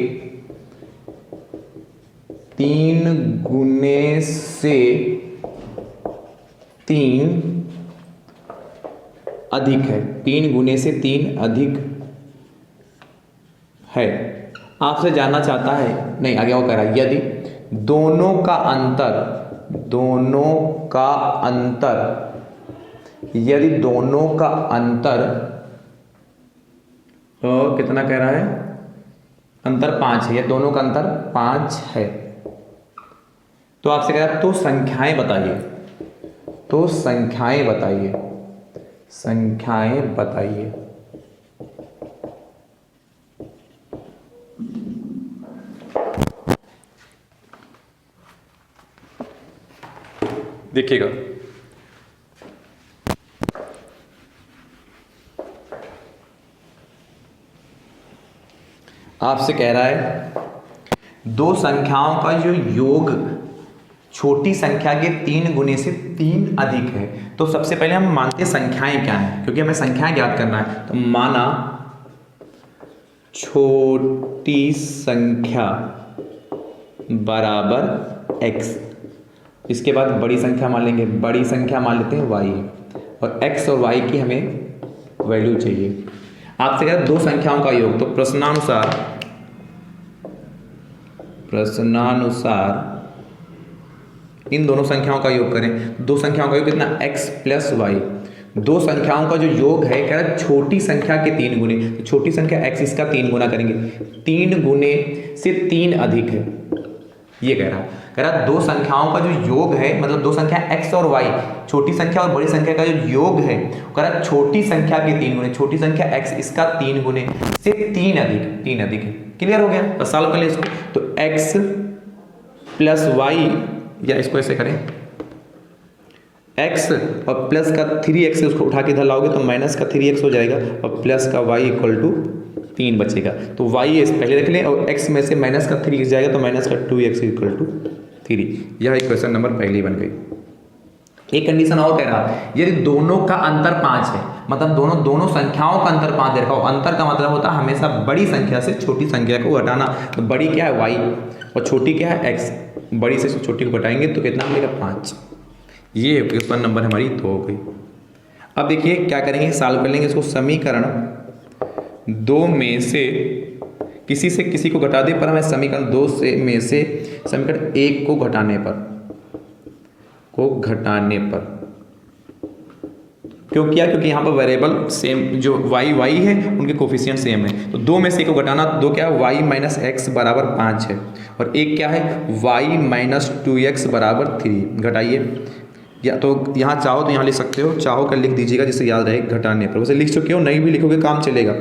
3 गुने से 3 अधिक है, 3 गुने से 3 अधिक है। आपसे जानना चाहता है, नहीं आगे वो कह रहा है, यदि दोनों का अंतर, दोनों का अंतर, यदि दोनों का अंतर कितना कह रहा है, अंतर 5 है, या दोनों का अंतर 5 है, तो आपसे कह रहा है तो संख्याएं बताइए, तो संख्याएं बताइए, संख्याएं बताइए। देखिएगा, आपसे कह रहा है दो संख्याओं का जो योग छोटी संख्या के 3 गुने से 3 अधिक है। तो सबसे पहले हम मानते हैं संख्याएं क्या हैं, क्योंकि हमें संख्याएं ज्ञात करना है। तो माना छोटी संख्या बराबर x, इसके बाद बड़ी संख्या मान लेंगे, बड़ी संख्या मान लेते हैं y, और x और y की हमें वैल्यू चाहिए। आपसे कह रहा है दो संख्याओं का योग, तो प्रश्नानुसार इन दोनों संख्याओं का योग करें। दो संख्याओं का योग कितना, x प्लस वाई। दो संख्याओं का जो योग है कह रहा है छोटी संख्या के 3 गुने, तो छोटी संख्या x इसका 3 गुना करेंगे, 3 गुने से 3 अधिक है, ये कह रहा दो संख्याओं का जो योग है, मतलब दो संख्या x और y, छोटी संख्या और बड़ी संख्या का जो योग है कह रहा छोटी संख्या के 3 गुने, छोटी संख्या x इसका 3 गुने से 3 अधिक है। क्लियर हो गया? तो सॉल्व कर ले इसको, तो x प्लस वाई, या इसको ऐसे करें, x और प्लस का 3x उसको उठा के इधर लाओगे तो माइनस का 3x हो जाएगा, और प्लस का y इक्वल टू 3 बचेगा। तो y पहले रख लें, और x में से माइनस का 3 जाएगा तो माइनस का 2x इक्वल टू 3। यह इक्वेशन नंबर पहली बन गई। एक कंडीशन और कह रहा है, यदि दोनों का अंतर 5 है, मतलब दोनों संख्याओं का अंतर 5 दे रखा हो। अंतर का मतलब होता है हमेशा बड़ी संख्या से छोटी संख्या को घटाना। तो बड़ी क्या है y, और छोटी क्या है x। बड़ी से छोटी को घटाएंगे तो कितना मिलेगा 5। ये क्वेश्चन नंबर हमारी 2 हो गई। अब देखिए क्या करेंगे, सॉल्व कर लेंगे इसको। समीकरण 2 में से किसी से किसी को घटा दे, पर हमें समीकरण 2 में से समीकरण 1 को घटाने पर क्यों किया? क्योंकि यहाँ पर वेरिएबल सेम जो y है उनके कोफिशिएंट सेम है। तो 2 में से 1 को घटाना, 2 क्या है y माइनस एक्स बराबर 5 है, और 1 क्या है y माइनस 2x बराबर 3। घटाइए, या तो यहाँ चाहो तो यहाँ लिख सकते हो, चाहो कर लिख दीजिएगा जिससे याद रहे घटाने पर। वैसे लिख चुके हो, नहीं भी लिखोगे काम चलेगा।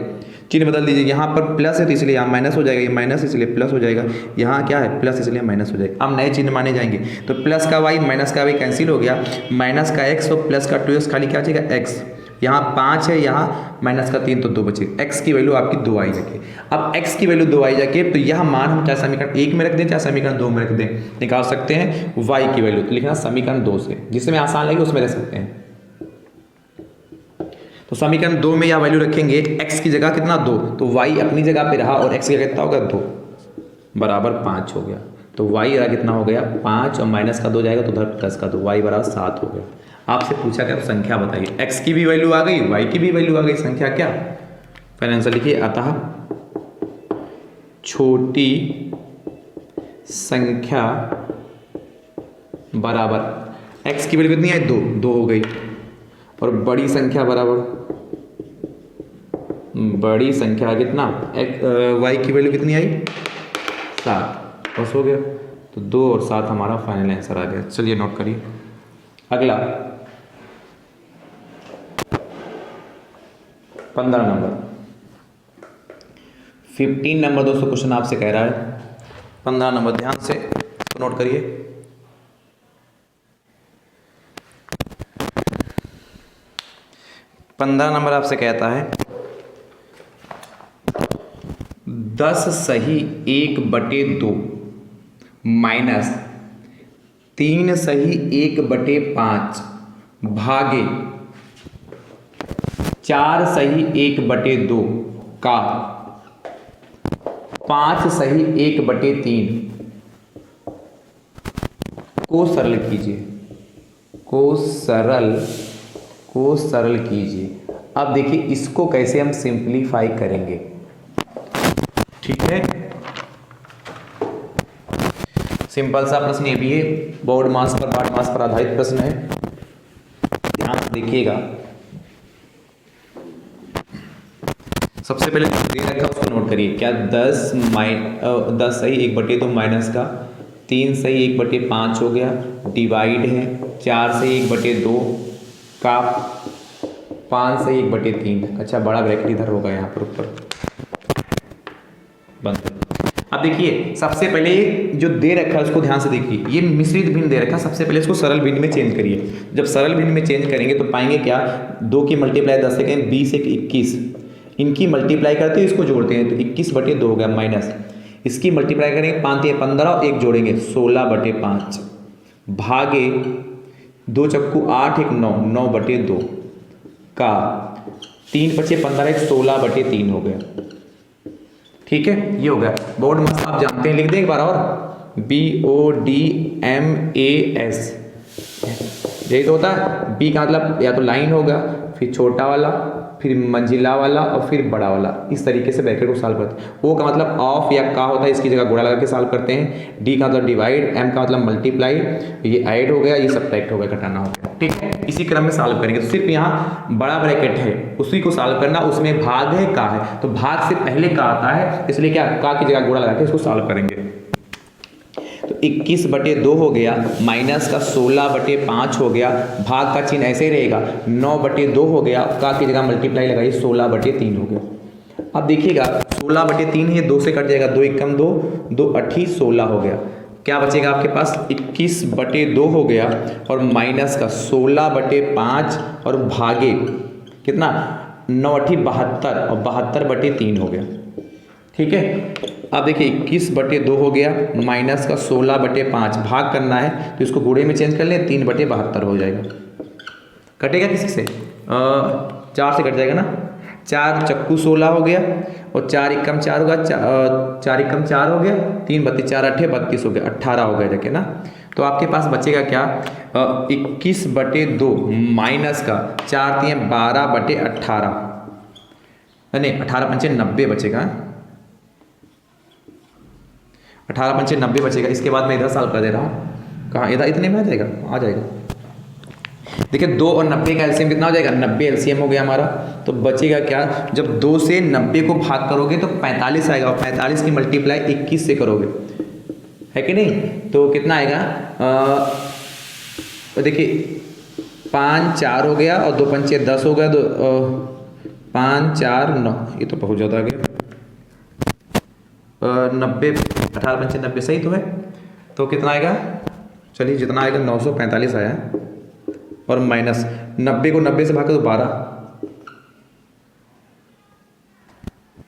चिन्ह बदल दीजिए, यहाँ पर प्लस है तो इसलिए यहाँ माइनस हो जाएगा, ये माइनस इसलिए प्लस हो जाएगा, यहाँ क्या है प्लस इसलिए माइनस हो जाएगा। अब नए चिन्ह माने जाएंगे, तो प्लस का y माइनस का y कैंसिल हो गया, माइनस का x और प्लस का 2x खाली क्या बचेगा x। यहाँ 5 है, यहाँ माइनस का 3 तो 2 बचेगा। x की वैल्यू आपकी 2 आई जाके, अब x की वैल्यू 2 आई जाके, तो यह मान हम चाहे समीकरण 1 में रख दें चाहे समीकरण 2 में रख दें, निकाल सकते हैं y की वैल्यू। तो लिखना समीकरण 2 से, जिसमें आसान लगे उसमें रख सकते हैं। तो समीकरण 2 में यह वैल्यू रखेंगे, x की जगह कितना 2, तो y अपनी जगह पे रहा और x की जगह कितना होगा 2 बराबर 5 हो गया। तो y बराबर कितना हो गया 5 और माइनस का 2 जाएगा तो उधर प्लस का 2, y बराबर 7 हो गया। आपसे पूछा गया संख्या बताइए, x की भी वैल्यू आ गई, y की भी वैल्यू आ गई, संख्या क्या? पहले आंसर लिखिए, अतः छोटी संख्या बराबर x की वैल्यू कितनी आई 2 हो गई, और बड़ी संख्या बराबर बड़ी संख्या कितना y की वैल्यू कितनी आई 7, बस हो गया। तो 2 और 7 हमारा फाइनल आंसर आ गया। चलिए नोट करिए। अगला 15 नंबर 15 नंबर दोस्तों क्वेश्चन आपसे कह रहा है 15 नंबर, ध्यान से नोट करिए। 15 नंबर आपसे कहता है 10 सही 1/2 माइनस 3 सही 1/5 भागे 4 सही 1/2 का 5 सही 1/3 को सरल कीजिए, को सरल कीजिए। अब देखिए इसको कैसे हम सिंप्लीफाई करेंगे, ठीक है। सिंपल सा प्रश्न ये भी है, बोर्ड मास पर पार्ट मास पर आधारित प्रश्न है, ध्यान से देखिएगा। सबसे पहले दे रखा उसको नोट करिए, क्या 10 सही 1/2 माइनस का 3 सही 1/5 हो गया, डिवाइड है 4 सही 1/2 का 5 सही 1/3। अच्छा बड़ा ब्रैकेट इधर होगा यहाँ पर ऊपर बंद। अब देखिए सबसे पहले जो दे रखा है उसको ध्यान से देखिए, ये मिश्रित भिन्न दे रखा है, सबसे पहले इसको सरल भिन्न में चेंज करिए। जब सरल भिन्न में चेंज करेंगे तो पाएंगे क्या, 2 की मल्टीप्लाई 10 से करें 20 एक 21, इनकी मल्टीप्लाई करते हैं इसको जोड़ते हैं तो 21/2 हो गया, माइनस इसकी मल्टीप्लाई करेंगे 5 या 15 और 1 जोड़ेंगे 16/5 भागे 2 चक्कू 8 1 9 9/2 का 3 × 5 15 1 16/3 हो गया, ठीक है। ये हो गया। बोर्ड मास आप जानते हैं, लिख दें एक बार और, BODMAS, यही तो होता है। बी का मतलब या तो लाइन होगा, फिर छोटा वाला, फिर मंजिला वाला और फिर बड़ा वाला, इस तरीके से ब्रैकेट को सॉल्व करते हैं। ओ का मतलब ऑफ या का होता है, इसकी जगह गोला लगा के सॉल्व करते हैं। डी का मतलब डिवाइड, एम का मतलब मल्टीप्लाई, ये ऐड हो गया, ये सब्ट्रैक्ट हो गया, घटाना हो गया, ठीक है। इसी क्रम में सॉल्व करेंगे। तो सिर्फ यहाँ बड़ा ब्रैकेट है उसी को सॉल्व करना, उसमें भाग है का है, तो भाग से पहले का आता है, इसलिए क्या का की जगह गोला लगा के इसको सॉल्व करेंगे। तो 21/2 हो गया, माइनस का 16/5 हो गया, भाग का चिन्ह ऐसे ही रहेगा, 9/2 हो गया, का की जगह मल्टीप्लाई लगाइए 16/3 हो गया। अब देखिएगा 16/3 है, 2 से कट जाएगा, 2 एकम 2, 2 8 16 हो गया। क्या बचेगा आपके पास, 21/2 हो गया और माइनस का 16/5 और भागे कितना 9 8 72 और 72/3 हो गया, ठीक है। अब देखिए 21/2 हो गया, माइनस का 16/5, भाग करना है तो इसको गुणे में चेंज कर लें, 3/72 हो जाएगा। कटेगा किसी से 4 से कट जाएगा ना, 4 चक्कू 16 हो गया और 4 एकम 4 होगा, 4 एकम 4 हो गया, 3 32 4 8 32 हो गया, 18 हो गया जाके ना। तो आपके पास बचेगा क्या, 21/2 माइनस का 4 3 12/18, नहीं 18 पंचे 90 बचेगा, 18 पंचे 90 बचेगा। इसके बाद मैं इधर सॉल्व कर दे रहा हूँ, कहाँ इधर इतने में आ जाएगा, आ जाएगा। देखिए 2 और 90 का एलसीएम कितना हो जाएगा, 90 एलसीएम हो गया हमारा। तो बचेगा क्या, जब 2 से 90 को भाग करोगे तो 45 आएगा, और 45 की मल्टीप्लाई 21 से करोगे, है कि नहीं, तो कितना आएगा, देखिए 5 4 हो गया और 2 पंचे 10 हो गया, 5 4 9, ये तो बहुत ज़्यादा आ गया, 90 18 पंचे 90 सही तो है, तो कितना आएगा, चलिए जितना आएगा 945 आया, और माइनस 90 को 90 से भागे तो 12,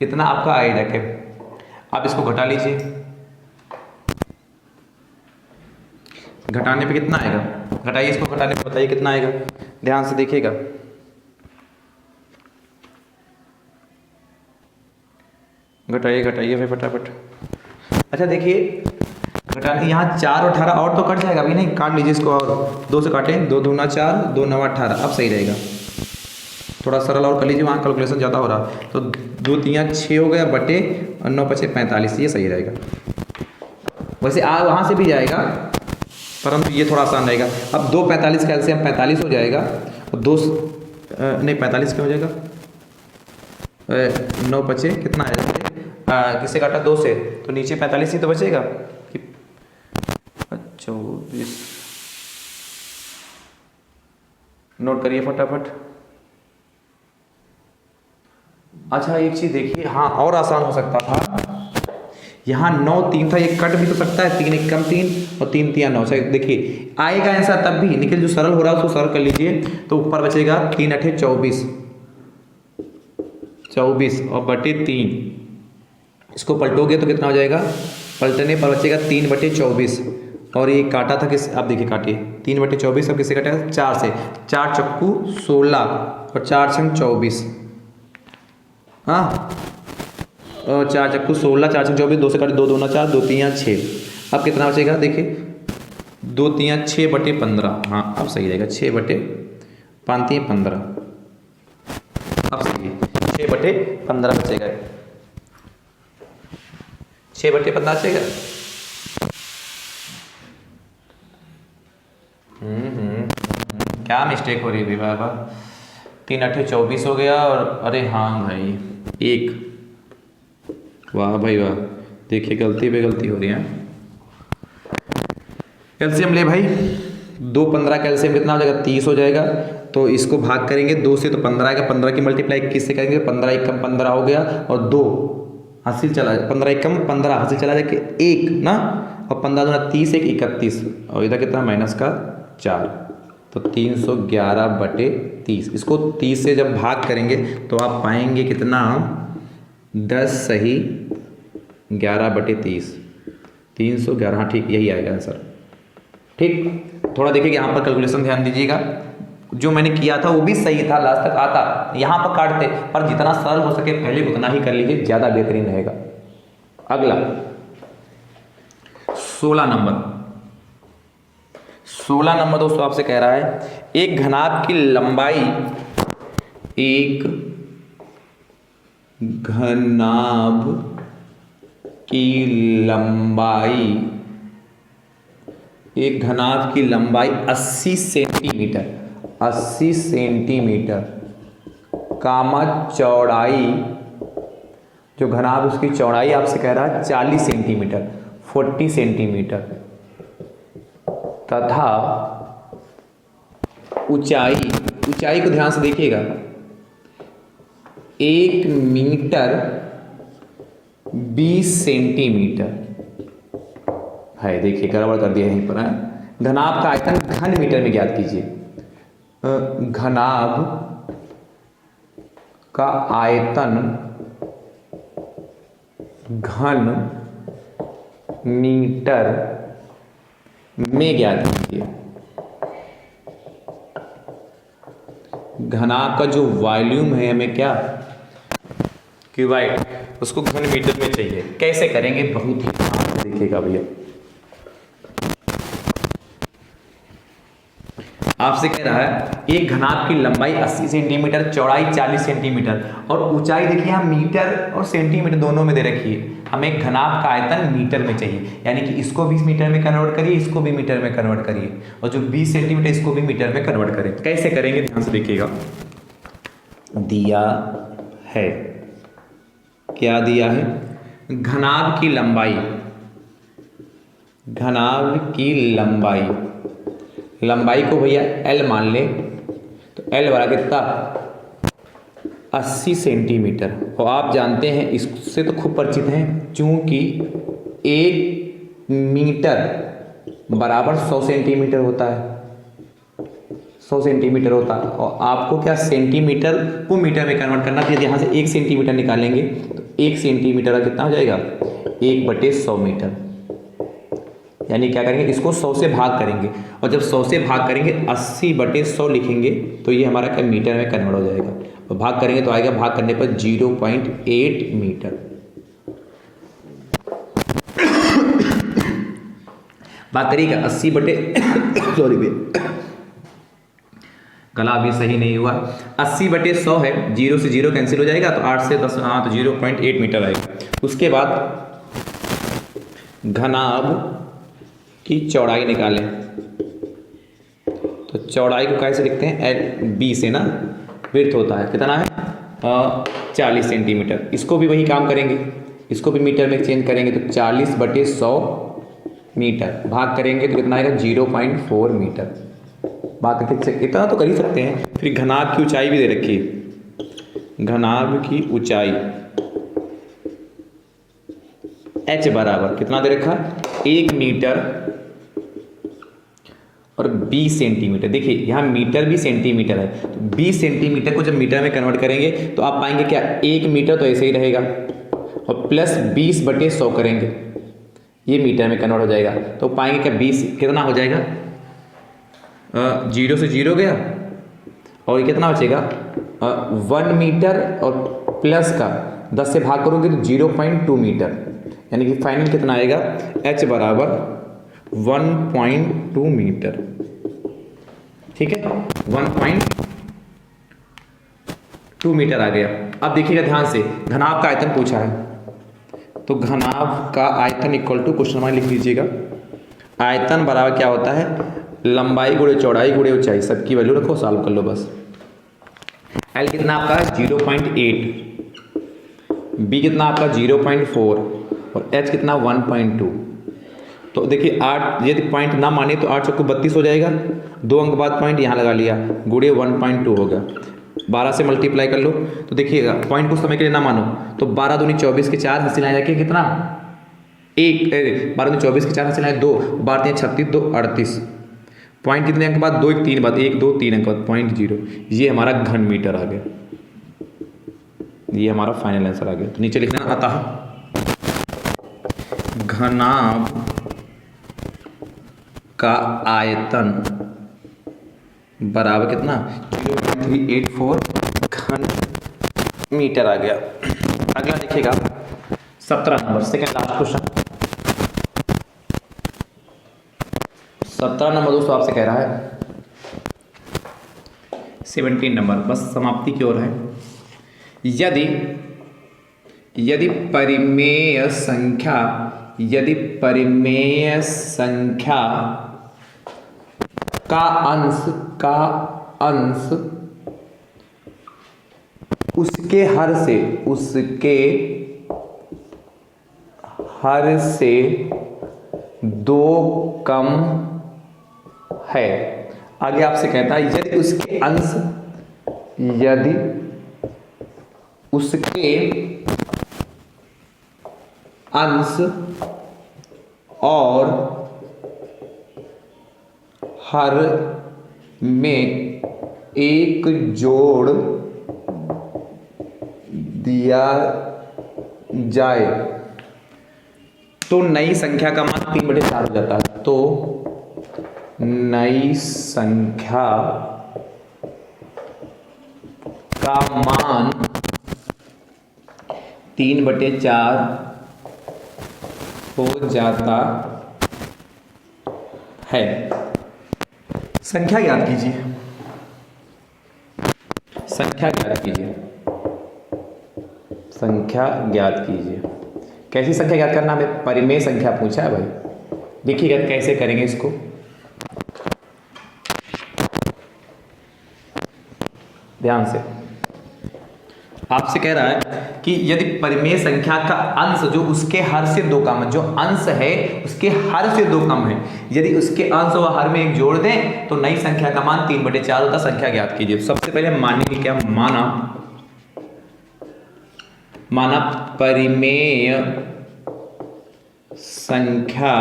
इतना आपका आएगा। क्या आप इसको घटा लीजिए, घटाने पे कितना आएगा, घटाइए इसको, घटाने पे बताइए कितना आएगा, ध्यान से देखिएगा। घटाइए घटाइए भाई फटाफट। अच्छा देखिए घटाने यहाँ 4 और 18 और तो कट जाएगा अभी, नहीं काट लीजिए इसको, और 2 से काटें, 2 दूना 4, 2 नवा 18, अब सही रहेगा। थोड़ा सरल और कर लीजिए, वहाँ कैलकुलेशन ज़्यादा हो रहा, तो 2 3 6 हो गया बटे और 9 5 45, ये सही रहेगा। वैसे वहाँ से भी जाएगा परंतु ये थोड़ा आसान रहेगा। अब 2 45 का एलसीएम 45 हो जाएगा, और 2 नहीं 45 क्या हो जाएगा, 9 5 कितना है, किससे काटा 2 से, तो नीचे 45 ही तो बचेगा कि 24। नोट करिए फटाफट। अच्छा एक चीज़ देखिए, हाँ और आसान हो सकता था, यहाँ 9 3 था, ये कट भी तो सकता है, 3 1 कम 3 और 3 3 9 से देखिए आएगा ऐसा तब भी, लेकिन जो सरल हो रहा है उसको सरल कर लीजिए, तो ऊपर बचेगा 3 8 24 और बटे 3, इसको पलटोगे तो कितना हो जाएगा, पलटने पर बचेगा 3 बटे 24, और ये काटा था किस, आप देखिए काटिए 3 बटे 24 अब किससे कटेगा, 4 से, 4 चक्कू 16 और 4 छंग 24, हाँ और 4 चक्कू 16 4 छंग 24, 2 से काटे 2 2 4, 2 3 6, अब कितना बचेगा देखिए 2 3 6 बटे 15, हाँ अब सही रहेगा 6 बटे 5 3 15, अब सही है 6 बटे 15 बचेगा, 6 बटे 15 बचेगा। क्या मिस्टेक हो रही है बाबा, 3 8 24 हो गया, और अरे हाँ भाई 1, वाह भाई वाह, देखिए गलती पे गलती हो रही है। कैल्शियम ले भाई, 2 15 कैल्शियम कितना हो जाएगा 30 हो जाएगा, तो इसको भाग करेंगे 2 से तो 15 आएगा, 15 की मल्टीप्लाई 21 से करेंगे, 15 1 कम 15 हो गया, और 2 हासिल चला, 15 1 कम 15 हासिल चला जाए 1 ना, और 15 दूना 30 1 31, और इधर कितना माइनस का 4, तो 311 बटे 30, इसको 30 से जब भाग करेंगे तो आप पाएंगे कितना, 10 सही 11 बटे 30, 311, हाँ ठीक यही आएगा आंसर। ठीक थोड़ा देखिए यहाँ पर कैलकुलेशन ध्यान दीजिएगा, जो मैंने किया था वो भी सही था, लास्ट तक आता, यहाँ पर काटते, पर जितना सरल हो सके पहले उतना ही कर लीजिए, ज़्यादा बेहतरीन रहेगा। अगला 16 नंबर दोस्तों आपसे कह रहा है एक घनाभ की लंबाई, एक घनाभ की लंबाई, एक घनाभ की लंबाई 80 सेंटीमीटर, 80 सेंटीमीटर कामा चौड़ाई, जो घनाभ उसकी चौड़ाई आपसे कह रहा है 40 सेंटीमीटर, 40 सेंटीमीटर, तथा ऊंचाई, ऊंचाई को ध्यान से देखिएगा 1 मीटर 20 सेंटीमीटर है, देखिए गड़बड़ कर दिया यहीं पर है। घनाभ का आयतन घन मीटर में ज्ञात कीजिए, घनाभ का आयतन घन मीटर में ज्ञात कीजिए। घनाभ का जो वॉल्यूम है हमें क्या, क्यूबाइड, उसको घन मीटर में चाहिए। कैसे करेंगे, बहुत ही ध्यान से देखिएगा भैया। आपसे कह रहा है एक घनाभ की लंबाई 80 सेंटीमीटर, चौड़ाई 40 सेंटीमीटर, और ऊंचाई देखिए यहाँ मीटर और सेंटीमीटर दोनों में दे रखी है। हमें घनाभ का आयतन मीटर में चाहिए, यानी कि इसको 20 मीटर में कन्वर्ट करिए, इसको भी मीटर में कन्वर्ट करिए, और जो 20 सेंटीमीटर इसको भी मीटर में कन्वर्ट करें। कैसे करेंगे ध्यान से देखिएगा। दिया है, क्या दिया है, घनाभ की लंबाई, घनाभ की लंबाई, लंबाई को भैया L मान ले, तो L वाला कितना 80 सेंटीमीटर, और आप जानते हैं इससे तो खूब परिचित हैं, चूंकि 1 मीटर बराबर 100 सेंटीमीटर होता है, 100 सेंटीमीटर होता है, और आपको क्या सेंटीमीटर को मीटर में कन्वर्ट करना चाहिए। यहाँ से 1 सेंटीमीटर निकालेंगे तो 1 सेंटीमीटर का कितना हो जाएगा 1/100 मीटर, यानी क्या करेंगे इसको 100 से भाग करेंगे, और जब 100 से भाग करेंगे 80/100 लिखेंगे तो ये हमारा क्या मीटर में कन्वर्ट हो जाएगा, और भाग करेंगे तो आएगा, भाग करने पर 0.8 मीटर। बात करिएगा 80 बटे सॉरी भैया, गला भी सही नहीं हुआ। 80 बटे 100 है, 0 से 0 कैंसिल हो जाएगा, तो 8 से 10 हाँ तो 0.8 मीटर आएगा। उसके बाद घनाभ की चौड़ाई निकालें, तो चौड़ाई को कैसे लिखते हैं, एल बी से ना, विड्थ होता है कितना है 40 सेंटीमीटर। इसको भी वही काम करेंगे, इसको भी मीटर में चेंज करेंगे, तो 40 बटे 100 मीटर भाग करेंगे तो कितना आएगा 0.4 मीटर। बात करके इतना तो कर ही सकते हैं। फिर घनाभ की ऊंचाई भी दे रखी है, घनाभ की ऊंचाई h बराबर कितना दे रखा 1 मीटर और 20 सेंटीमीटर। देखिए यहाँ मीटर भी सेंटीमीटर है, तो 20 सेंटीमीटर को जब मीटर में कन्वर्ट करेंगे तो आप पाएंगे क्या 1 मीटर तो ऐसे ही रहेगा, और प्लस 20 बटे 100 करेंगे, ये मीटर में कन्वर्ट हो जाएगा, तो पाएंगे क्या 20 कितना हो जाएगा 0 से 0 गया, और ये कितना बचेगा 1 मीटर और प्लस का 10 से भाग करोगे तो 0.2 मीटर, यानी कि फाइनल कितना आएगा h बराबर 1.2 मीटर। ठीक है 1.2 मीटर आ गया। अब देखिएगा ध्यान से, घनाभ का आयतन पूछा है, तो घनाभ का आयतन इक्वल टू क्वेश्चन मार्क लिख लीजिएगा। आयतन बराबर क्या होता है, लंबाई गुणे चौड़ाई गुणे ऊंचाई, सबकी वैल्यू रखो, सॉल्व कर लो बस। एल कितना आपका 0.8, बी कितना आपका 0.4 और एच कितना 1.2। तो देखिए 8, यदि पॉइंट ना माने तो 8 चौको 32 हो जाएगा, 2 अंक बाद पॉइंट यहाँ लगा लिया, गुणे 1.2 होगा। 12 से मल्टीप्लाई कर लो, तो देखिएगा पॉइंट कुछ समय के लिए ना मानो तो 12 दूनी 24 के 4 हासिल आए जाके कितना 1, 12 दूनी 24 के 4 हासिल आए 2, 12 36, 2 38, पॉइंट कितने अंक बाद 2 1 3 बाद 1 2 3 अंक बाद 0.0, ये हमारा घन मीटर आ गया, ये हमारा फाइनल आंसर आ गया। तो नीचे लिखना अतः घनाभ का आयतन बराबर कितना 0.384 घन मीटर आ गया। अगला देखिएगा 17 number, second last question. 17 number दोस्तों आपसे कह रहा है 17 नंबर, बस समाप्ति की ओर है। यदि परिमेय संख्या का अंश उसके हर से 2 कम है। आगे आपसे कहता है यदि उसके अंश और हर में एक जोड़ दिया जाए तो नई संख्या का मान 3/4 हो जाता है। तो नई संख्या का मान 3/4 हो जाता है। संख्या याद कीजिए, संख्या ज्ञात कीजिए। कैसी संख्या ज्ञात करना, हमें परिमेय संख्या पूछा है भाई। देखिएगा कैसे करेंगे इसको। ध्यान से, आपसे कह रहा है कि यदि परिमेय संख्या का अंश जो उसके हर से 2 कम है, जो अंश है उसके हर से 2 कम है, यदि उसके अंश व हर में एक जोड़ दें तो नई संख्या का मान 3/4 होता। संख्या ज्ञात कीजिए। सबसे पहले मानेंगे क्या, माना परिमेय संख्या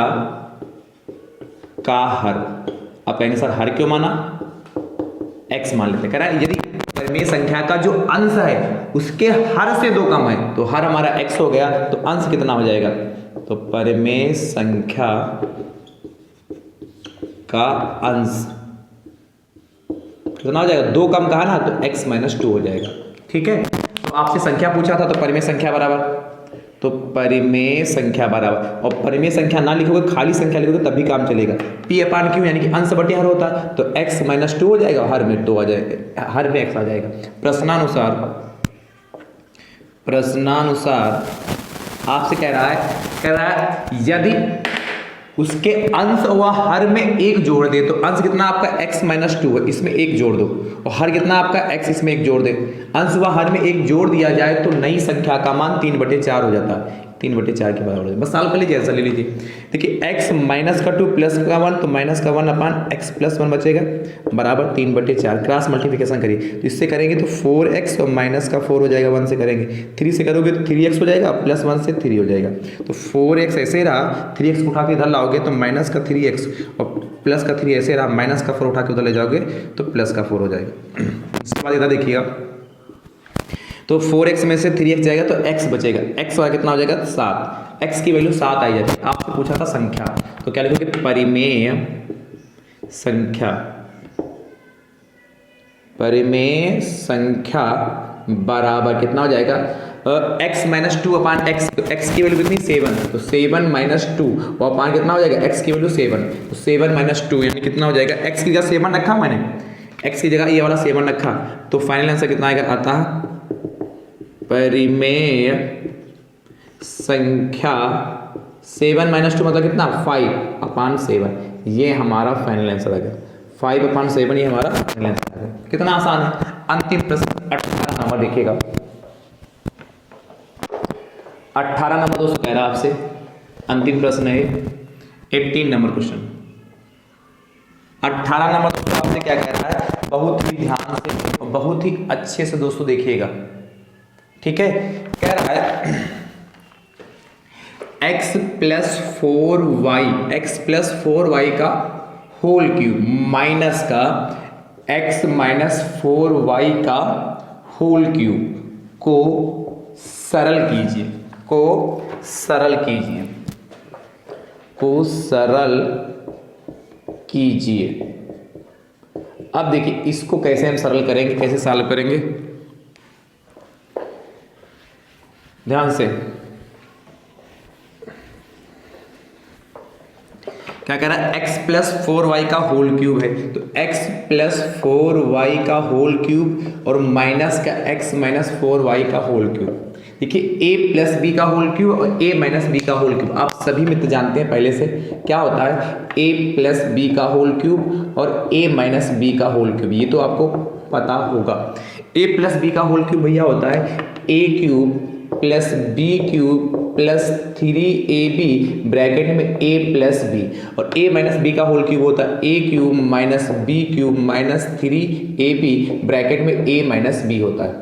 का हर। आप कहेंगे सर हर क्यों माना, x मान लेते हैं। कह रहा है यदि परिमेय संख्या का जो अंश है उसके हर से 2 कम है, तो हर हमारा x हो गया, तो अंश कितना हो जाएगा, तो परिमेय संख्या का अंश कितना हो जाएगा, 2 कम कहा ना, तो x - 2 हो जाएगा। ठीक है, तो आपसे संख्या पूछा था, तो परिमेय संख्या बराबर, तो परिमेय संख्या बराबर, और परिमेय संख्या ना लिखोगे खाली संख्या लिखोगे तब भी काम चलेगा। पी अपान क्यू यानी कि अंश बटे हर होता है, तो x माइनस 2 हो जाएगा, हर में 2 आ जाएगा, हर में x आ जाएगा। प्रश्नानुसार आपसे कह रहा है यदि उसके अंश व हर में 1 जोड़ दे, तो अंश कितना आपका x माइनस 2 है, इसमें 1 जोड़ दो, और हर कितना आपका x, इसमें 1 जोड़ दे। अंश व हर में 1 जोड़ दिया जाए तो नई संख्या का मान 3/4 हो जाता है, 3/4 के बराबर हो जाता है। बस सॉल्व कर लीजिए, ऐसा ले लीजिए। देखिए x माइनस का 2 प्लस का 1, तो माइनस का 1 अपान x प्लस 1 बचेगा बराबर 3/4। क्रॉस मल्टीप्लिकेशन करिए, तो इससे करेंगे तो 4x और माइनस का 4 हो जाएगा, 1 से करेंगे 3 से करोगे तो 3x हो जाएगा, प्लस 1 से 3 हो जाएगा। तो 4x ऐसे ही रहा, 3x उठा के इधर लाओगे तो माइनस का 3x और प्लस का 3 ऐसे रहा, माइनस का 4 उठा के उधर ले जाओगे तो प्लस का 4 हो जाएगा। इसके बाद इधर देखिएगा, तो 4x में से 3x जाएगा तो x बचेगा, x वाला कितना हो जाएगा 7, x की वैल्यू 7 आई जाती है। आपसे पूछा था संख्या, तो क्या लिखोगे परिमेय संख्या बराबर कितना हो जाएगा x माइनस 2 अपान x, तो x की वैल्यू कितनी 7, तो 7 माइनस 2 और अपान कितना हो जाएगा x की वैल्यू 7, तो 7 माइनस 2 यानी कितना हो जाएगा, x की जगह 7 रखा मैंने, x की जगह ये वाला 7 रखा, तो फाइनल आंसर कितना आएगा, आता है परिमेय संख्या 7 माइनस 2 मतलब कितना 5 अपान 7, ये हमारा फाइनल आंसर आ गया। 5 अपान 7 ये हमारा फाइनल आंसर आ गया। कितना आसान है। अंतिम प्रश्न 18 नंबर देखिएगा, 18 नंबर दोस्तों कह रहा है आपसे, अंतिम प्रश्न है 18 नंबर क्वेश्चन। 18 नंबर दोस्तों आपसे क्या कह रहा है, बहुत ही ध्यान से और बहुत ही अच्छे से दोस्तों देखिएगा, ठीक है। कह रहा है x प्लस 4y का होल क्यूब माइनस का x माइनस 4y का होल क्यूब को सरल कीजिए। अब देखिए इसको कैसे हम सरल करेंगे, कैसे सॉल्व करेंगे, ध्यान से। क्या कह रहा है, x प्लस 4y का होल क्यूब है, तो x प्लस 4y का होल क्यूब और माइनस का x माइनस 4y का होल क्यूब। देखिए a प्लस बी का होल क्यूब और a माइनस बी का होल क्यूब, आप सभी मित्र जानते हैं पहले से क्या होता है, a प्लस बी का होल क्यूब और a माइनस बी का होल क्यूब, ये तो आपको पता होगा। a प्लस बी का होल क्यूब भैया होता है a cube plus B cube plus 3ab bracket में a प्लस बी, और a माइनस बी का होल क्यूब होता है a cube minus B cube minus 3ab bracket में a माइनस बी होता है।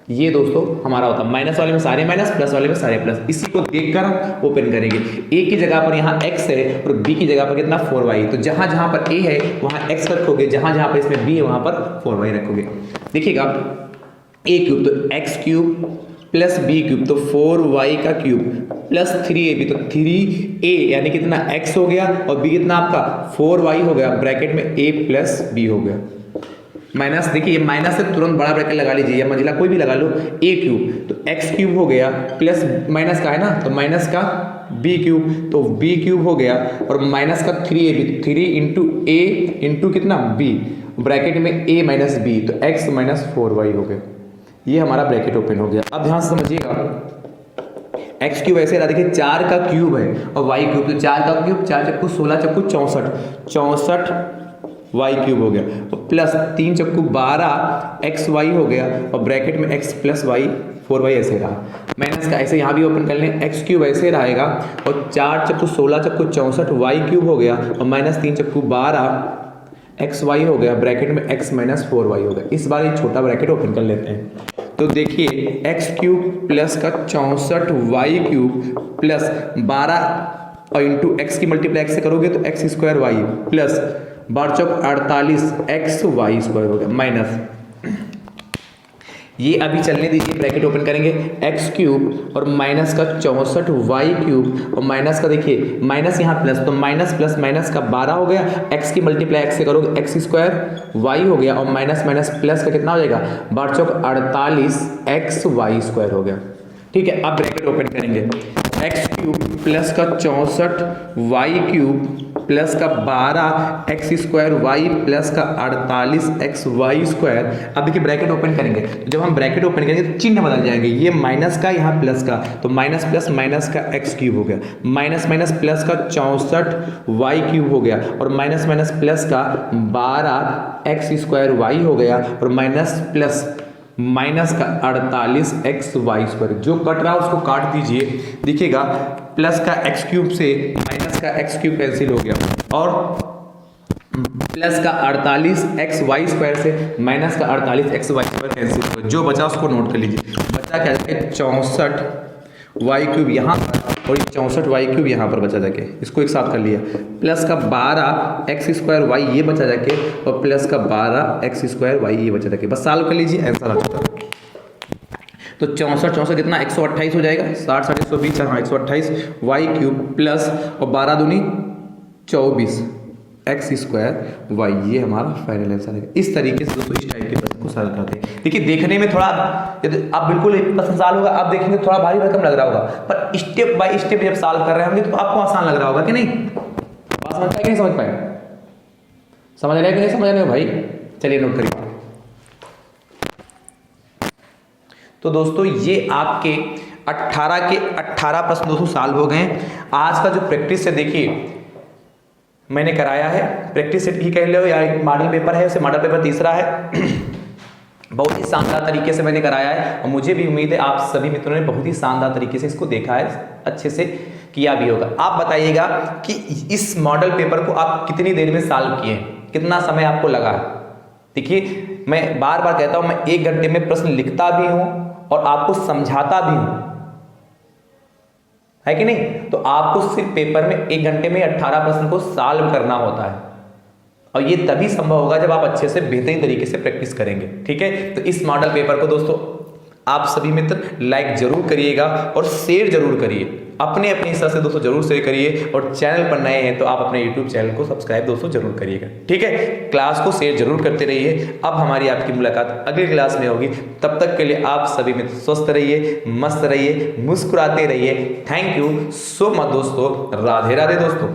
ये दोस्तों हमारा होता है, माइनस वाले में सारे माइनस, प्लस वाले में सारे प्लस। इसी को देखकर हम ओपन करेंगे। a की जगह पर यहाँ x है और b की जगह पर कितना 4y, तो जहां जहां पर a है वहां x रखोगे, जहां जहां पर इसमें b है वहां पर 4y रखोगे। देखिएगा a क्यूब तो x cube plus B cube तो 4y का क्यूब प्लस 3ab तो 3a यानी कितना x हो गया, और b कितना आपका 4y हो गया, ब्रैकेट में a प्लस b हो गया। माइनस देखिए माइनस से तुरंत बड़ा ब्रैकेट लगा लीजिए या मंजिला कोई भी लगा लो, a क्यूब तो x क्यूब हो गया प्लस माइनस का है ना, तो माइनस का b क्यूब तो b क्यूब हो गया, और माइनस का 3ab 3 इंटू a इंटू कितना b ब्रैकेट में a माइनस b तो x माइनस 4y हो गया। ये हमारा ब्रैकेट ओपन हो गया। अब ध्यान से समझिएगा, x क्यूब ऐसे रहा, देखिए 4 का क्यूब है और y क्यूब, तो 4 का क्यूब 4 चक्कू 16 चक्कू 64 y क्यूब हो गया, और प्लस 3 चक्कू 12 xy हो गया, और ब्रैकेट में x प्लस y 4y ऐसे रहा। माइनस का ऐसे यहाँ भी ओपन कर लें, x क्यूब ऐसे रहेगा, और 4 चक्कू 16 चक्कू 64 y क्यूब हो गया, और माइनस 3 चक्कू 12 xy हो गया, ब्रैकेट में x माइनस 4y हो गया। इस बार ये छोटा ब्रैकेट ओपन कर लेते हैं, तो देखिए x क्यूब प्लस का 64 y क्यूब प्लस 12 और इंटू x की मल्टीप्लाई x से करोगे तो x स्क्वायर y प्लस 12 चौक 48 x y स्क्वायर हो गया माइनस। ये अभी चलने दीजिए, ब्रैकेट ओपन करेंगे, x क्यूब और माइनस का 64 y क्यूब और माइनस का देखिए माइनस यहाँ प्लस, तो माइनस प्लस माइनस का 12 हो गया, x की मल्टीप्लाई x से करोगे x स्क्वायर y हो गया, और माइनस माइनस प्लस का कितना हो जाएगा 12 चौक 48 x y स्क्वायर हो गया। ठीक है, अब ब्रैकेट ओपन करेंगे, एक्स क्यूब प्लस का 64 वाई क्यूब प्लस का 12 एक्स स्क्वायर वाई प्लस का 48 एक्स वाई स्क्वायर। अब देखिए ब्रैकेट ओपन करेंगे, तो जब हम ब्रैकेट ओपन करेंगे तो चिन्ह बदल जाएंगे, ये माइनस का यहाँ प्लस का, तो माइनस प्लस माइनस का एक्स क्यूब हो गया, माइनस माइनस प्लस का 64 वाई क्यूब हो गया, और माइनस माइनस प्लस का 12 एक्स स्क्वायर वाई हो गया, और माइनस प्लस माइनस का 48 एक्स वाई स्क्वायर। जो कट रहा है उसको काट दीजिए, देखिएगा प्लस का एक्स क्यूब से माइनस का एक्स क्यूब कैंसिल हो गया, और प्लस का 48 एक्स वाई स्क्वायर से माइनस का 48 एक्स वाई स्क्वायर कैंसिल हो गया। जो बचा उसको नोट कर लीजिए, बचा क्या है 64 वाई क्यूब यहाँ और 64 वाई क्यूब यहाँ पर बचा जाके, इसको एक साथ कर लिया, प्लस का 12 एक्स स्क्वायर वाई ये बचा जाके, और प्लस का 12 एक्स स्क्वायर वाई ये बचा जाके, बस सॉल्व कर लीजिए, आंसर आ जाता है। तो 64 कितना 128 हो जाएगा, 60 60 120, हाँ 128 वाई क्यूब प्लस और 12 दूनी 24 एक्स स्क्वायर वाई, ये हमारा फाइनल आंसर है। इस तरीके से दोस्तों इस टाइप के प्रश्न को सॉल्व करते हैं। देखिए देखने में थोड़ा आप बिल्कुल प्रश्न सॉल्व होगा, आप देखेंगे थोड़ा भारी भरकम लग रहा होगा, पर स्टेप बाय स्टेप जब सॉल्व कर रहे होंगे तो आपको आसान लग रहा होगा कि नहीं। बात समझ पाए कि नहीं समझ पाए, समझ रहे कि नहीं समझ रहे हो भाई, चलिए नोट करिए। तो दोस्तों ये आपके 18 के 18 प्रश्न दोस्तों सॉल्व हो गए। आज का जो प्रैक्टिस है देखिए मैंने कराया है, प्रैक्टिस सेट ही कह लो या मॉडल पेपर है, उसे मॉडल पेपर तीसरा है बहुत ही शानदार तरीके से मैंने कराया है, और मुझे भी उम्मीद है आप सभी मित्रों ने बहुत ही शानदार तरीके से इसको देखा है, अच्छे से किया भी होगा। आप बताइएगा कि इस मॉडल पेपर को आप कितनी देर में सॉल्व किए, कितना समय आपको लगा। देखिए मैं बार बार कहता हूं, मैं 1 घंटे में प्रश्न लिखता भी हूं और आपको समझाता भी हूं, है कि नहीं। तो आपको सिर्फ पेपर में 1 घंटे में 18 प्रश्न को सॉल्व करना होता है, और ये तभी संभव होगा जब आप अच्छे से बेहतरीन तरीके से प्रैक्टिस करेंगे, ठीक है। तो इस मॉडल पेपर को दोस्तों आप सभी मित्र लाइक जरूर करिएगा और शेयर जरूर करिए, अपने अपने हिसाब से दोस्तों जरूर शेयर करिए, और चैनल पर नए हैं तो आप अपने यूट्यूब चैनल को सब्सक्राइब दोस्तों जरूर करिएगा, ठीक है। क्लास को शेयर जरूर करते रहिए। अब हमारी आपकी मुलाकात अगली क्लास में होगी, तब तक के लिए आप सभी मित्र स्वस्थ रहिए, मस्त रहिए, मुस्कुराते रहिए। थैंक यू सो मच दोस्तों, राधे राधे दोस्तों।